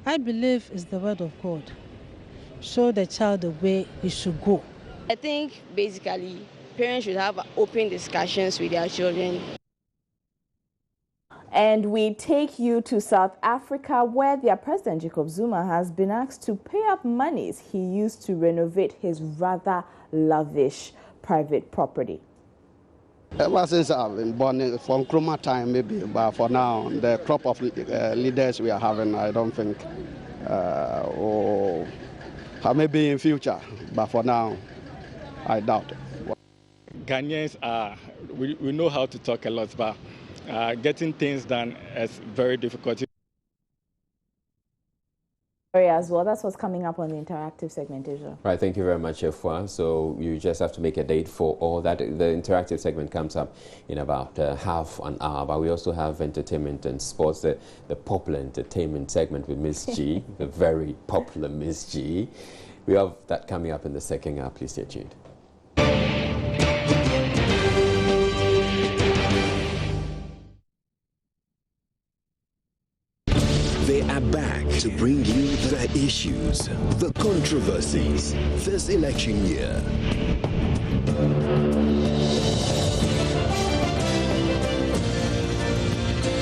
I believe it's the word of God. Show the child the way he should go. I think basically parents should have open discussions with their children. And we take you to South Africa, where their president, Jacob Zuma, has been asked to pay up monies he used to renovate his rather lavish private property. Ever since I've been born, from Nkrumah time maybe, but for now, the crop of leaders we are having, I don't think, or maybe in future, but for now, I doubt it. Ghanaians we know how to talk a lot, but getting things done is very difficult. As well, that's what's coming up on the interactive segment, Israel. Right, thank you very much, Efwa. So you just have to make a date for all that. The interactive segment comes up in about half an hour, but we also have entertainment and sports, the popular entertainment segment with Miss G, the very popular Miss G. We have that coming up in the second hour. Please stay tuned. They are back to bring you the issues, the controversies this election year.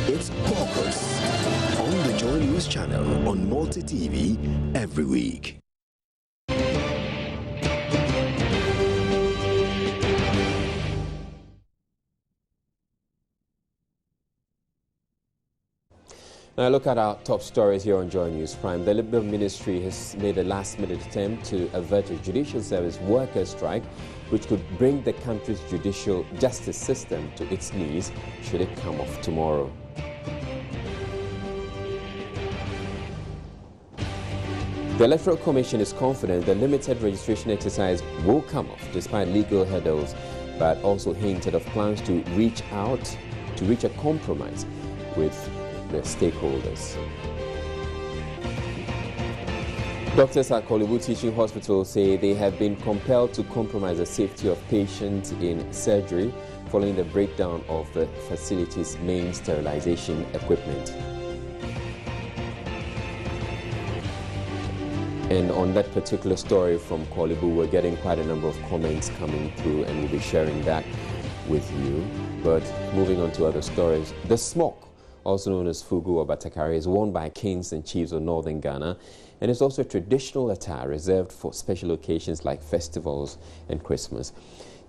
It's Caucus on the Joy News channel on Multi TV every week. Now look at our top stories here on Joy News Prime. The Liberal Ministry has made a last-minute attempt to avert a judicial service workers' strike, which could bring the country's judicial justice system to its knees should it come off tomorrow. The Electoral Commission is confident the limited registration exercise will come off despite legal hurdles, but also hinted of plans to reach a compromise with the stakeholders. Doctors at Kolebu Teaching Hospital say they have been compelled to compromise the safety of patients in surgery following the breakdown of the facility's main sterilization equipment. And on that particular story from Kolebu, we're getting quite a number of comments coming through, and we'll be sharing that with you. But moving on to other stories, the smoke, also known as Fugu or Batakari, is worn by kings and chiefs of northern Ghana, and it's also a traditional attire reserved for special occasions like festivals and Christmas.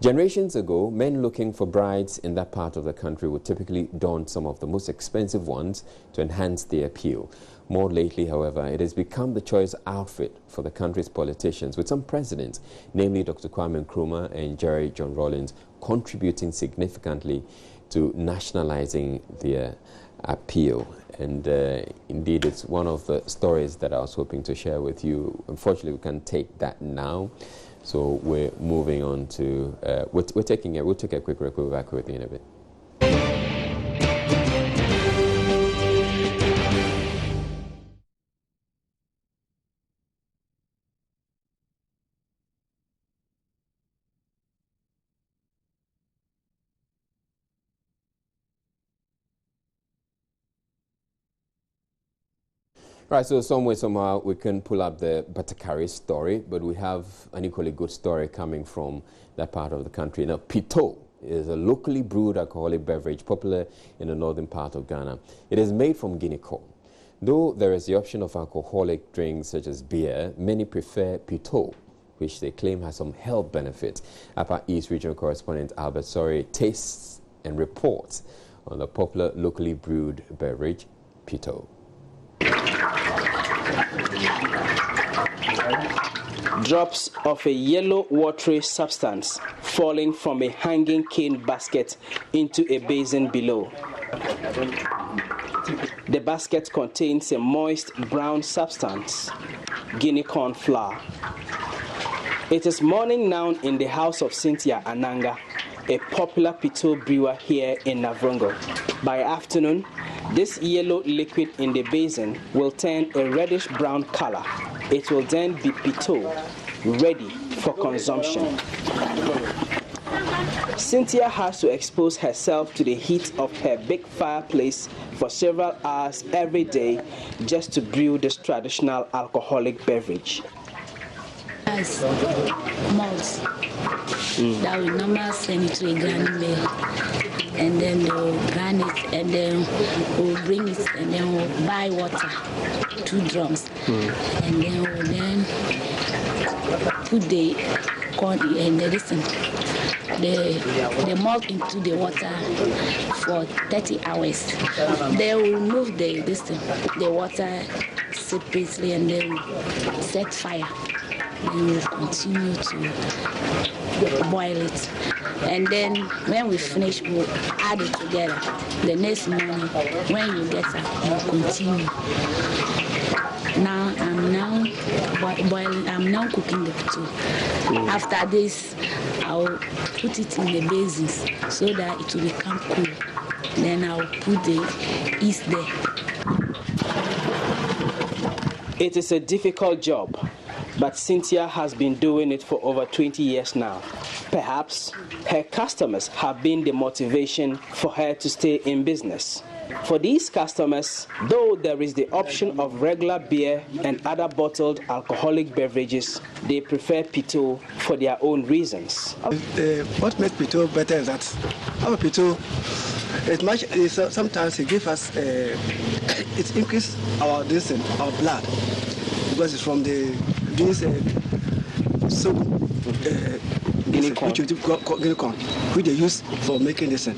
Generations ago, men looking for brides in that part of the country would typically don some of the most expensive ones to enhance their appeal. More lately, however, it has become the choice outfit for the country's politicians, with some presidents, namely Dr. Kwame Nkrumah and Jerry John Rawlings, contributing significantly to nationalizing their appeal. And indeed, it's one of the stories that I was hoping to share with you. Unfortunately, we can't take that now, so we're moving on to we'll take a quick break. We'll be back with you in a bit. Right, so somehow we can pull up the Batakari story, but we have an equally good story coming from that part of the country. Now, Peto is a locally brewed alcoholic beverage popular in the northern part of Ghana. It is made from guinea corn. Though there is the option of alcoholic drinks such as beer, many prefer Peto, which they claim has some health benefits. Upper East Regional Correspondent Albert Sori tastes and reports on the popular locally brewed beverage, Peto. Drops of a yellow watery substance falling from a hanging cane basket into a basin below. The basket contains a moist brown substance, guinea corn flour. It is morning now in the house of Cynthia Ananga, a popular Peto brewer here in Navrongo. By afternoon, this yellow liquid in the basin will turn a reddish-brown color. It will then be Peto, ready for consumption. Cynthia has to expose herself to the heat of her big fireplace for several hours every day just to brew this traditional alcoholic beverage. As malts that we normally send it to a grinding mill, and then they'll grind it, and then we'll bring it, and then we'll buy water, 2 drums, and then we'll then put the corn and the malt into the water for 30 hours. Then we'll remove the water separately, and then set fire. Then we'll continue to boil it. And then when we finish, we'll add it together. The next morning, when you get up, we'll continue. Now I'm now cooking the Peto. After this, I'll put it in the basins so that it will become cool. Then I'll put the yeast there. It is a difficult job, but Cynthia has been doing it for over 20 years now. Perhaps her customers have been the motivation for her to stay in business. For these customers, though there is the option of regular beer and other bottled alcoholic beverages, they prefer Peto for their own reasons. What makes Peto better is that our Peto, sometimes it gives us, it increases our blood, because it's from this guinea corn, which they use for making this.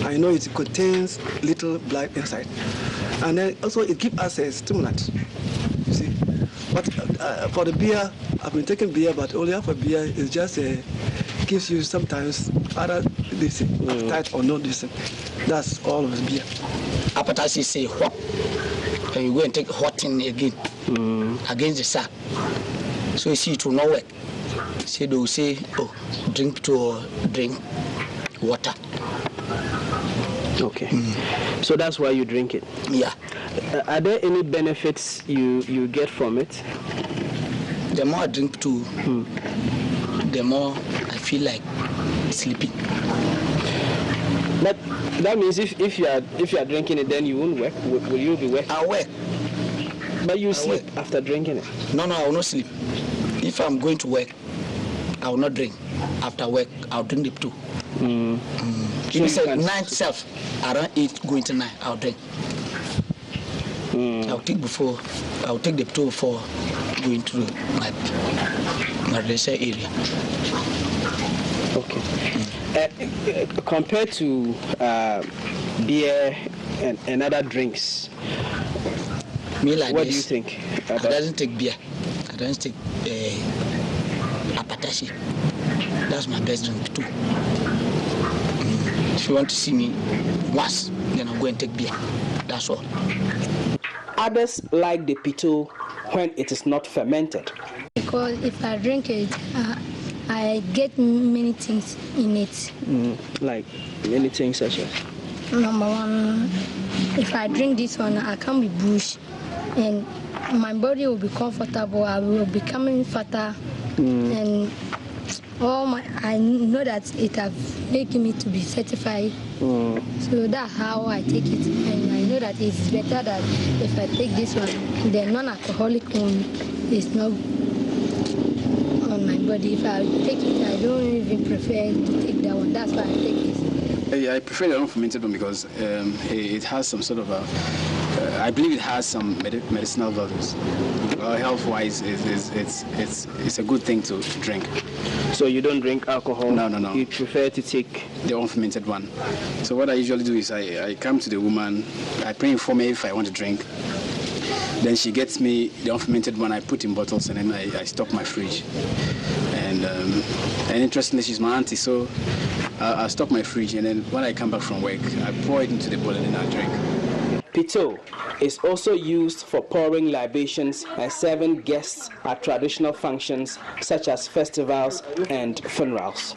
I know it contains little blood inside, and then also it gives us a stimulant. You see, but for the beer, I've been taking beer, but only for beer is just gives you sometimes other this appetite or no this. That's all of the beer. Appetite is say hot, and you go and take hot thing again against the sun. So you see it will not work. So they will say, oh, drink water. Okay. So that's why you drink it? Yeah. Are there any benefits you get from it? The more I drink too, the more I feel like sleeping. But that means if you are drinking it, then you won't work. Will you be working? I'll work. But you sleep after drinking it? No, I will not sleep. If I'm going to work, I will not drink. After work, I'll drink it too. If you say 9 itself, around 8 going to 9, I'll drink. I'll take the Peto before going to my residential area. Okay. Compared to beer and other drinks, what do you think? I don't take beer. I don't take apatashi. That's my best drink too. If you want to see me once, then I'll go and take beer. That's all. Others like the Peto when it is not fermented. Because if I drink it, I get many things in it. Like many things such as? Number one, if I drink this one, I can't be bush, and my body will be comfortable. I will be becoming fatter, and I know that it has making me to be certified. So that's how I take it, and I know that it's better that if I take this one, the non-alcoholic one is not on my body. If I take it, I don't even prefer to take that one. That's why I take this. I prefer the unfermented one because it has some sort of I believe it has some medicinal values. Health-wise, it's a good thing to drink. So you don't drink alcohol? No. You prefer to take the unfermented one. So what I usually do is I come to the woman, I pre-inform her if I want to drink. Then she gets me the unfermented one. I put in bottles and then I stock my fridge. And interestingly, she's my auntie, so I stock my fridge. And then when I come back from work, I pour it into the bowl and then I drink. Peto is also used for pouring libations and serving guests at traditional functions such as festivals and funerals.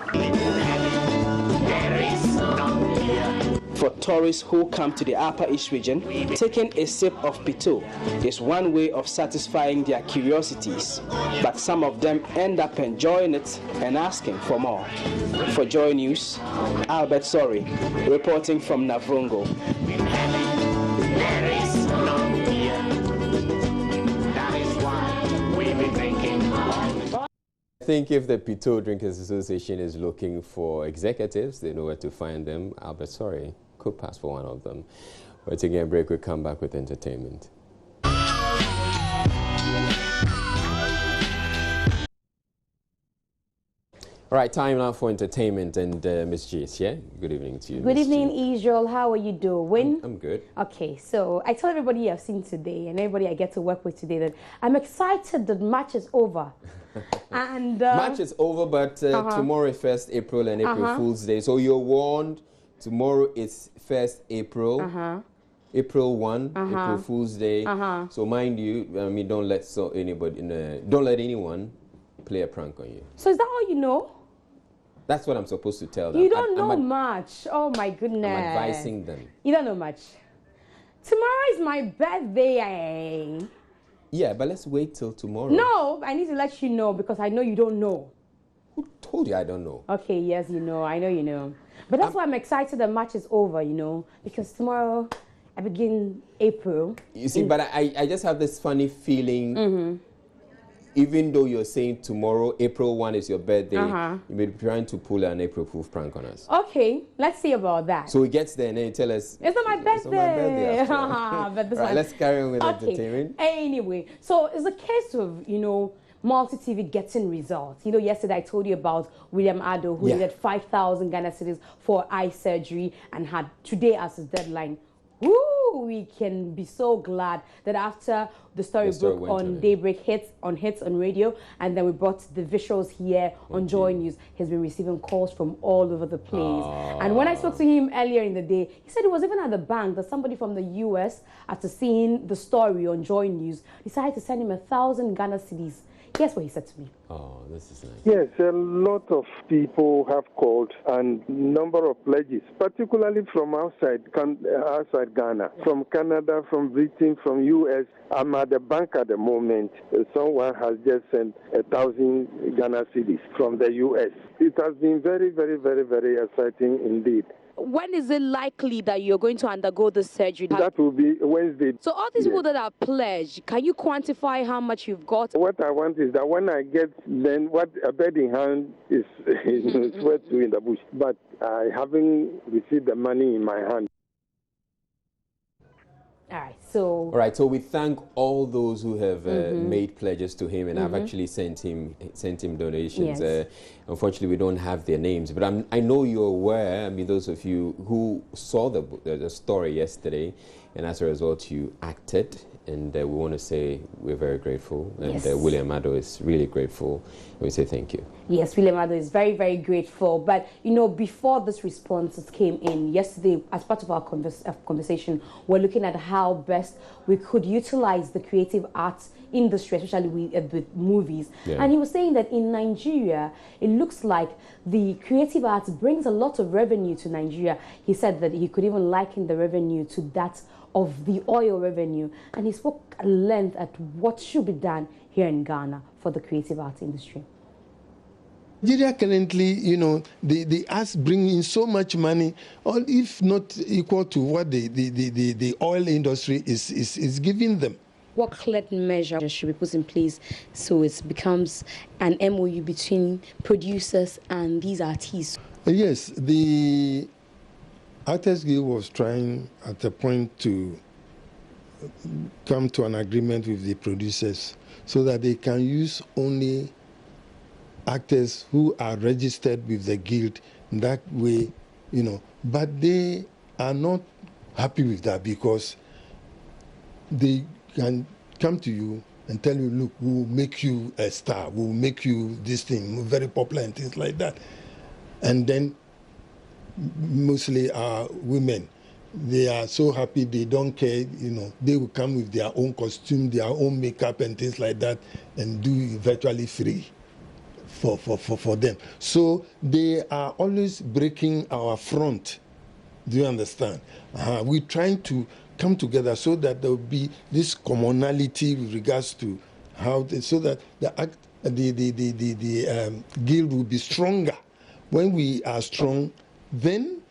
For tourists who come to the Upper East region, taking a sip of Peto is one way of satisfying their curiosities, but some of them end up enjoying it and asking for more. For Joy News, Albert Sorry, reporting from Navrongo. I think if the Peto Drinkers Association is looking for executives, they know where to find them. Albert Sorry could pass for one of them. But taking a break, we'll come back with entertainment. All right, time now for entertainment, and Ms. Jace, yeah? Good evening to you. Good evening, Israel. How are you doing? I'm good. Okay, so I told everybody I've seen today and everybody I get to work with today that I'm excited that match is over. And match is over, but tomorrow is 1st April and April Fool's Day. So you're warned, tomorrow is 1st April. April 1, April Fool's Day. So mind you, I mean, don't let anyone play a prank on you. So is that all you know? That's what I'm supposed to tell them. You don't know much. Oh my goodness. I'm advising them. You don't know much. Tomorrow is my birthday. Yeah, but let's wait till tomorrow. No, I need to let you know because I know you don't know. Who told you I don't know? Okay, yes, you know. I know you know. But that's why I'm excited the match is over, you know, because tomorrow I begin April. You see, but I just have this funny feeling. Even though you're saying tomorrow, April 1 is your birthday, you may be trying to pull an April Fool's prank on us. Okay, let's see about that. So he gets there and then he tell us, it's not my birthday. It's not my birthday. But this right, let's carry on with entertainment. Anyway, so it's a case of, you know, multi-TV getting results. You know, yesterday I told you about William Addo, who needed 5,000 Ghana cedis for eye surgery and had today as his deadline. Woo! We can be so glad that after the story broke on Daybreak hits on radio, and then we brought the visuals here on Joy News, he's been receiving calls from all over the place. And when I spoke to him earlier in the day, he said he was even at the bank that somebody from the US, after seeing the story on Joy News, decided to send him 1,000 Ghana cedis. Here's what he said to me. Oh, this is nice. Yes, a lot of people have called, and number of pledges, particularly from outside Ghana, from Canada, from Britain, from US. I'm at the bank at the moment. Someone has just sent 1,000 Ghana cedis from the US. It has been very, very, very, very exciting indeed. When is it likely that you're going to undergo the surgery? That will be Wednesday. So all these people that are pledged, can you quantify how much you've got? What I want is that when I get, then what a bird in hand is worth two in the bush. But I haven't received the money in my hand. All right, so we thank all those who have made pledges to him, and I've actually sent him donations. Yes. Unfortunately, we don't have their names, but I know you're aware. I mean, those of you who saw the story yesterday, and as a result, you acted. And we want to say we're very grateful. And William Addo is really grateful. And we say thank you. Yes, William Addo is very, very grateful. But, you know, before this responses came in, yesterday, as part of our conversation, we're looking at how best we could utilize the creative arts industry, especially with movies. Yeah. And he was saying that in Nigeria, it looks like the creative arts brings a lot of revenue to Nigeria. He said that he could even liken the revenue to that of the oil revenue, and he spoke at length at what should be done here in Ghana for the creative arts industry. Nigeria currently, you know, the arts bring in so much money, or if not equal to what the oil industry is giving them. What clear measures should be put in place so it becomes an MOU between producers and these artists? Yes, the Artists Guild was trying at a point to come to an agreement with the producers so that they can use only actors who are registered with the guild that way, you know. But they are not happy with that because they can come to you and tell you, look, we'll make you a star, we'll make you this thing, very popular and things like that. And then mostly are women. they are so happy, they don't care, they will come with their own costume, their own makeup and things like that, and do it virtually free for them. So they are always breaking our front. Do you understand? We're trying to come together so that there will be this commonality with regards to so that the guild will be stronger. When we are strong, then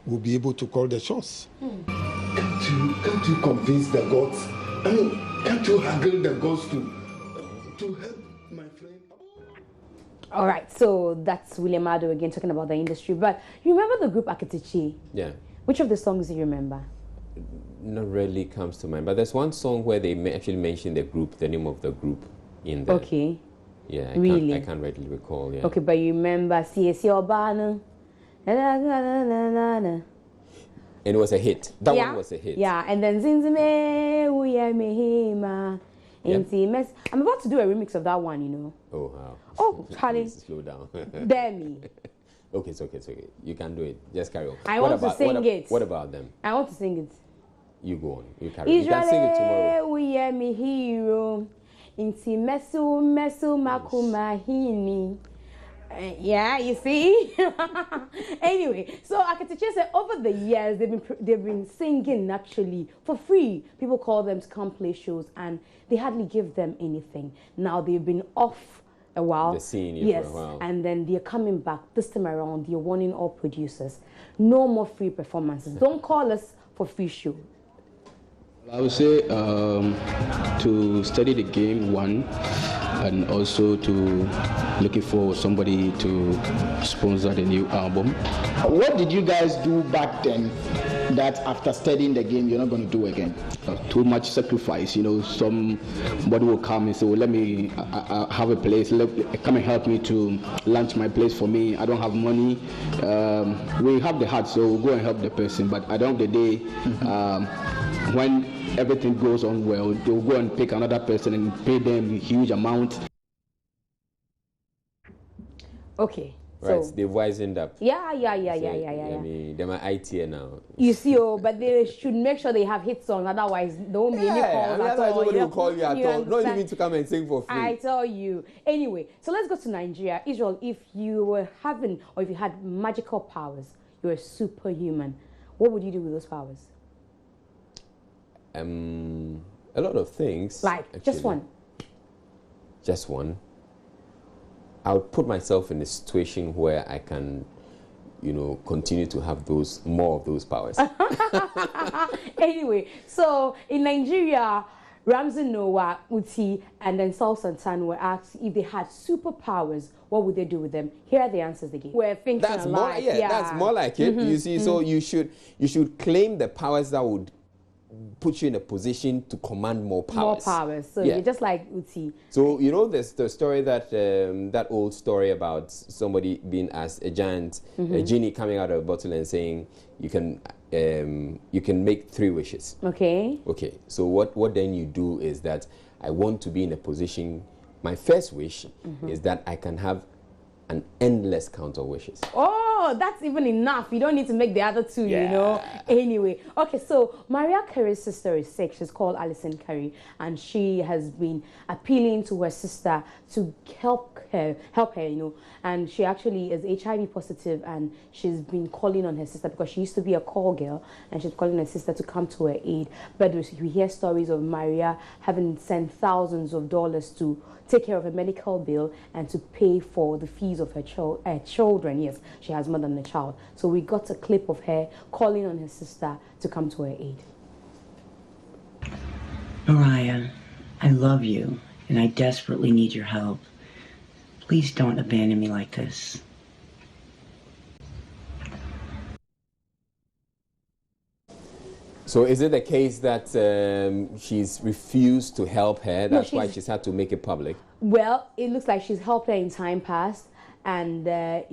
we'll be able to call the shots. Can't you convince the gods? I mean, can't you haggle the gods to help my friend? All right, so that's William Ado again talking about the industry. But you remember the group Akitichi? Yeah. Which of the songs do you remember? Not really comes to mind, but there's one song where they actually mention the group, the name of the group in there. Okay. Yeah, I can't readily recall. Yeah. Okay, but you remember CSC Obana? And it was a hit. That one was a hit. Yeah, and then Zinzime Uya Mehima. I'm about to do a remix of that one, Oh, wow. Oh, Charlie. Slow down. Dare me. Okay, it's okay. You can do it. Just carry on. I want to sing it. What about them? I want to sing it. You go on. You carry on. You can sing it tomorrow. Uya me hero. Inti mesu makumahini. Yeah, you see. Anyway, so I can just say over the years they've been singing naturally for free. People call them to come play shows, and they hardly give them anything. Now they've been off a while. The scene, yes, for a while. And then they're coming back this time around. They're warning all producers: no more free performances. Don't call us for free show. I would say to study the game, one, and also to looking for somebody to sponsor the new album. What did you guys do back then that after studying the game you're not going to do again? Too much sacrifice. Somebody will come and say, well, let me have a place, come and help me to launch my place for me. I don't have money. We have the heart, so we'll go and help the person. But at the end of the day, when everything goes on well, they'll go and pick another person and pay them a huge amount. Okay. Right, so they've wisened up. Yeah. I mean, they're my IT now. You see, but they should make sure they have hit songs, otherwise there won't be any calls at all. Nobody will call you at all. Not even to come and sing for free. I tell you. Anyway, so let's go to Nigeria. Israel, if you were having, or if you had magical powers, you're a superhuman, what would you do with those powers? A lot of things. Like, actually. Just one. Just one. I would put myself in a situation where I can, continue to have more of those powers. Anyway, so in Nigeria, Ramsey Noah, Uti, and then Saul Santan were asked if they had superpowers, what would they do with them? Here are the answers they gave. We're thinking that's alike. That's more like it. You see, so you should claim the powers that would put you in a position to command more powers. More powers. So you're just like Uti. So there's the story that old story about somebody being as a giant, a genie coming out of a bottle and saying you can make 3 wishes. Okay. Okay. So what then you do is that I want to be in a position. My first wish is that I can have an endless count of wishes. Oh, that's even enough. You don't need to make the other 2, Anyway, okay, so Mariah Carey's sister is sick. She's called Alison Carey, and she has been appealing to her sister to help her, and she actually is HIV positive, and she's been calling on her sister because she used to be a call girl, and she's calling her sister to come to her aid. But we hear stories of Mariah having sent thousands of dollars to take care of a medical bill and to pay for the fees of her children. Yes, she has more than a child. So we got a clip of her calling on her sister to come to her aid. Mariah, I love you, and I desperately need your help. Please don't abandon me like this. So is it the case that she's refused to help her? That's why she's had to make it public? Well, it looks like she's helped her in time past, and it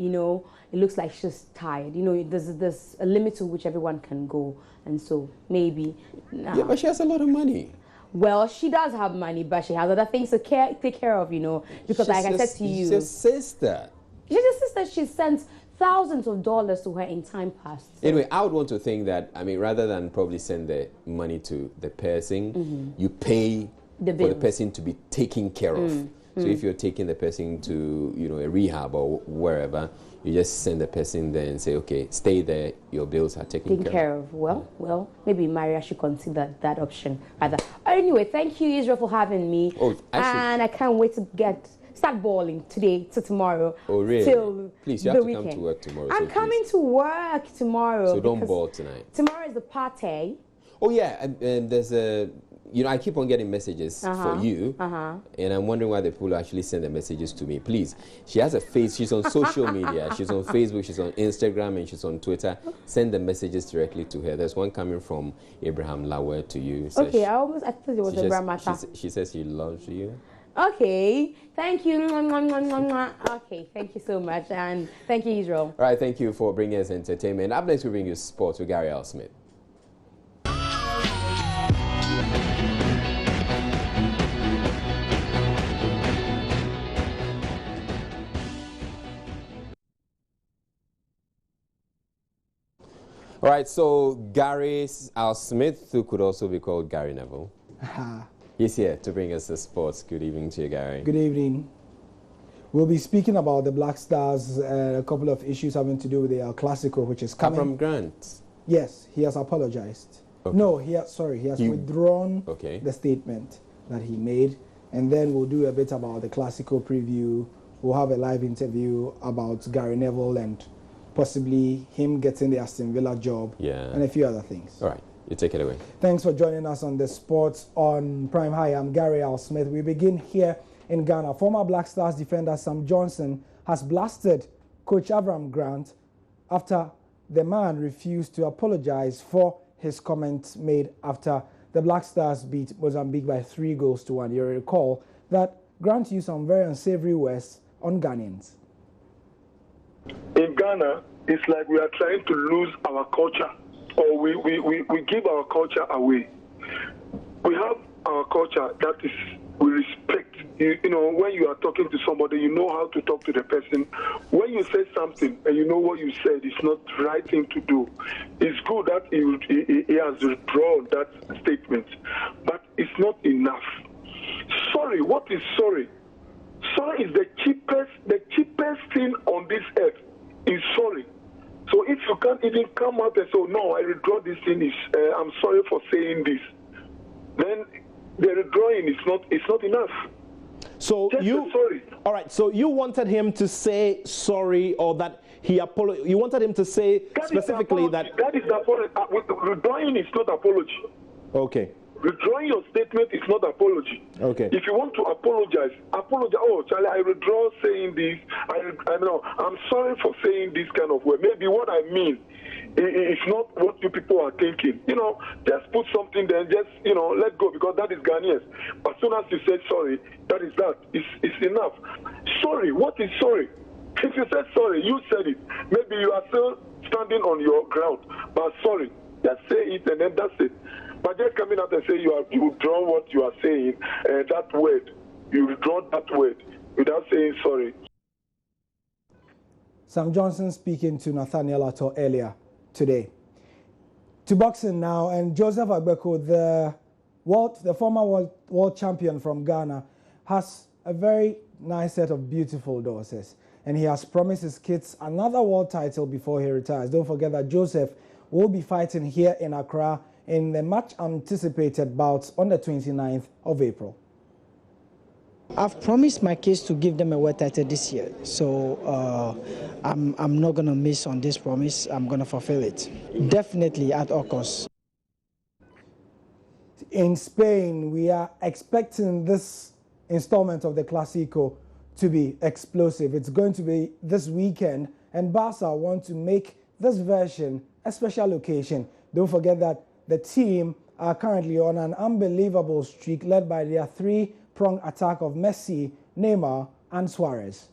looks like she's tired. There's a limit to which everyone can go, and so maybe. Yeah, but she has a lot of money. Well, she does have money, but she has other things to take care of, because like I said to you, she's your sister. She's your sister. She sent thousands of dollars to her in time past. Anyway, I would want to think that, I mean, rather than probably send the money to the person, you pay for the person to be taken care of. So if you're taking the person to, you know, a rehab or wherever, you just send the person there and say, okay, stay there, your bills are taken care of. Well, maybe Maria should consider that option rather. Anyway, thank you, Israel, for having me. Oh, and I can't wait to start balling today to tomorrow. Oh, really? Till please, you have to weekend. come to work tomorrow. I'm coming to work tomorrow. So don't ball tonight. Tomorrow is the party. Oh, yeah, and there's a... You know, I keep on getting messages for you, and I'm wondering why the people actually send the messages to me. Please, she has a face, she's on social media, she's on Facebook, she's on Instagram, and she's on Twitter. Send the messages directly to her. There's one coming from Abraham Lauer to you. Okay, I thought it was a grandmother. She says she loves you. Okay, thank you. Okay, thank you so much, and thank you, Israel. All right, thank you for bringing us entertainment. Up next, we bring you sports with Gary L. Smith. All right, so Gary Al Smith, who could also be called Gary Neville, he's here to bring us the sports. Good evening to you, Gary. Good evening. We'll be speaking about the Black Stars, a couple of issues having to do with the El Clasico, which is coming. From Grant? Yes, he has apologized. Okay. No, he has withdrawn the statement that he made, and then we'll do a bit about the Clasico preview. We'll have a live interview about Gary Neville and possibly him getting the Aston Villa job, and a few other things. All right, you take it away. Thanks for joining us on the Sports on Prime. Hi, I'm Gary L. Smith. We begin here in Ghana. Former Black Stars defender Sam Johnson has blasted coach Avram Grant after the man refused to apologize for his comments made after the Black Stars beat Mozambique by 3-1. You recall that Grant used some very unsavory words on Ghanaians. In Ghana, it's like we are trying to lose our culture, or we give our culture away. We have our culture that is, we respect. You know, when you are talking to somebody, you know how to talk to the person. When you say something and you know what you said is not the right thing to do, it's good that he has withdrawn that statement, but it's not enough. Sorry, what is sorry? Sorry is the cheapest thing on this earth is sorry. So if you can't even come out and say, no, I withdraw this thing, I'm sorry for saying this, then the withdrawing is not enough. So all right, so you wanted him to say sorry, or that he apologized. You wanted him to say specifically that is the apology. Withdrawing is not apology. Okay. Withdrawing your statement is not apology. Okay. If you want to apologize. Oh, Charlie, I withdraw saying this. I know. I'm sorry for saying this kind of way. Maybe what I mean is not what you people are thinking. You know, just put something there and just, you know, let go, because that is Ghanaians. As soon as you say sorry, that is that. It's enough. Sorry. What is sorry? If you said sorry, you said it. Maybe you are still standing on your ground. But sorry, just say it and then that's it. But just coming out and say you withdraw what you are saying, that word, you withdraw that word without saying sorry. Sam Johnson speaking to Nathaniel Atto earlier today. To boxing now, and Joseph Agbeko, the former world champion from Ghana, has a very nice set of beautiful daughters, and he has promised his kids another world title before he retires. Don't forget that Joseph will be fighting here in Accra in the much anticipated bout on the 29th of April. I've promised my kids to give them a world title this year, so I'm not going to miss on this promise. I'm going to fulfill it, definitely at all costs. In Spain, we are expecting this installment of the Clasico to be explosive. It's going to be this weekend, and Barca want to make this version a special occasion. Don't forget that the team are currently on an unbelievable streak led by their three-pronged attack of Messi, Neymar, and Suarez.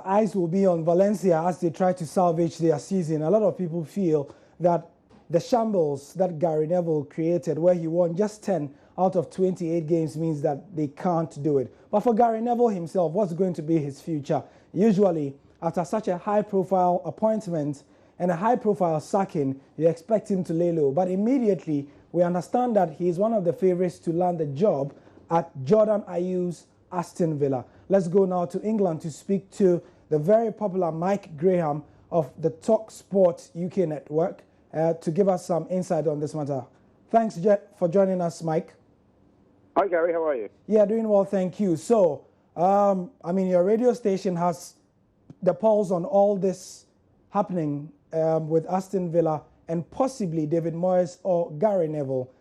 Eyes will be on Valencia as they try to salvage their season. A lot of people feel that the shambles that Gary Neville created, where he won just 10 out of 28 games, means that they can't do it. But for Gary Neville himself, what's going to be his future? Usually, after such a high-profile appointment and a high-profile sacking, you expect him to lay low. But immediately, we understand that he is one of the favorites to land the job at Jordan Ayew's Aston Villa. Let's go now to England to speak to the very popular Mike Graham of the Talk Sport UK network to give us some insight on this matter. Thanks for joining us, Mike. Hi, Gary. How are you? Yeah, doing well, thank you. So, I mean, your radio station has the pulse on all this happening with Aston Villa and possibly David Moyes or Gary Neville.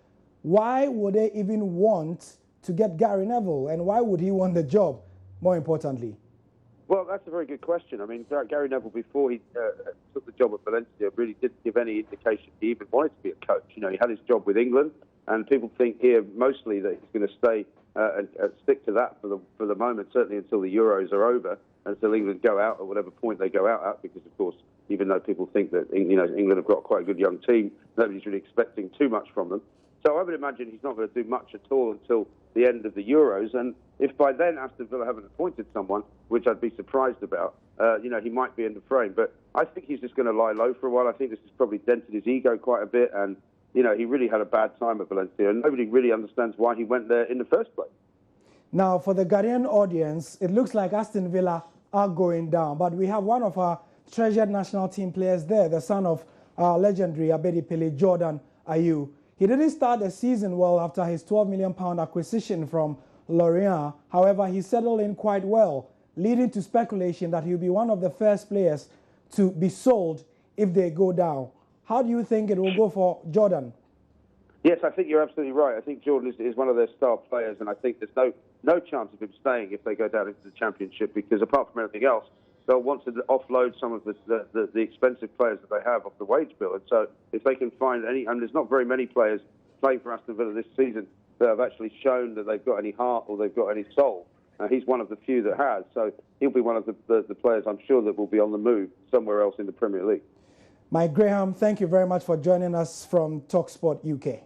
Why would they even want to get Gary Neville, and why would he want the job, more importantly? Well, that's a very good question. I mean, Gary Neville, before he took the job at Valencia, really didn't give any indication he even wanted to be a coach. You know, he had his job with England, and people think here mostly that he's going to stay and stick to that for the moment, certainly until the Euros are over, until England go out at whatever point they go out at, because, of course, even though people think that, you know, England have got quite a good young team, nobody's really expecting too much from them. So I would imagine he's not going to do much at all until the end of the Euros. And if by then Aston Villa haven't appointed someone, which I'd be surprised about, you know, he might be in the frame. But I think he's just going to lie low for a while. I think this has probably dented his ego quite a bit. And, you know, he really had a bad time at Valencia. And nobody really understands why he went there in the first place. Now, for the Guardian audience, it looks like Aston Villa are going down. But we have one of our treasured national team players there, the son of our legendary Abedi Pele, Jordan Ayew. He didn't start the season well after his £12 million acquisition from Lorient. However, he settled in quite well, leading to speculation that he'll be one of the first players to be sold if they go down. How do you think it will go for Jordan? Yes, I think you're absolutely right. I think Jordan is one of their star players, and I think there's no chance of him staying if they go down into the Championship, because apart from anything else, they'll want to offload some of the expensive players that they have off the wage bill. And so if they can find any, and there's not very many players playing for Aston Villa this season that have actually shown that they've got any heart or they've got any soul. He's one of the few that has. So he'll be one of the players, I'm sure, that will be on the move somewhere else in the Premier League. Mike Graham, thank you very much for joining us from TalkSport UK.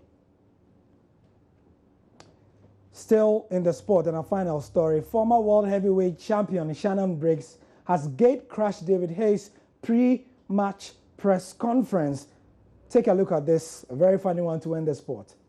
Still in the sport, and a final story, former world heavyweight champion Shannon Briggs has gate-crashed David Hayes' pre-match press conference. Take a look at this, a very funny one to end the sport.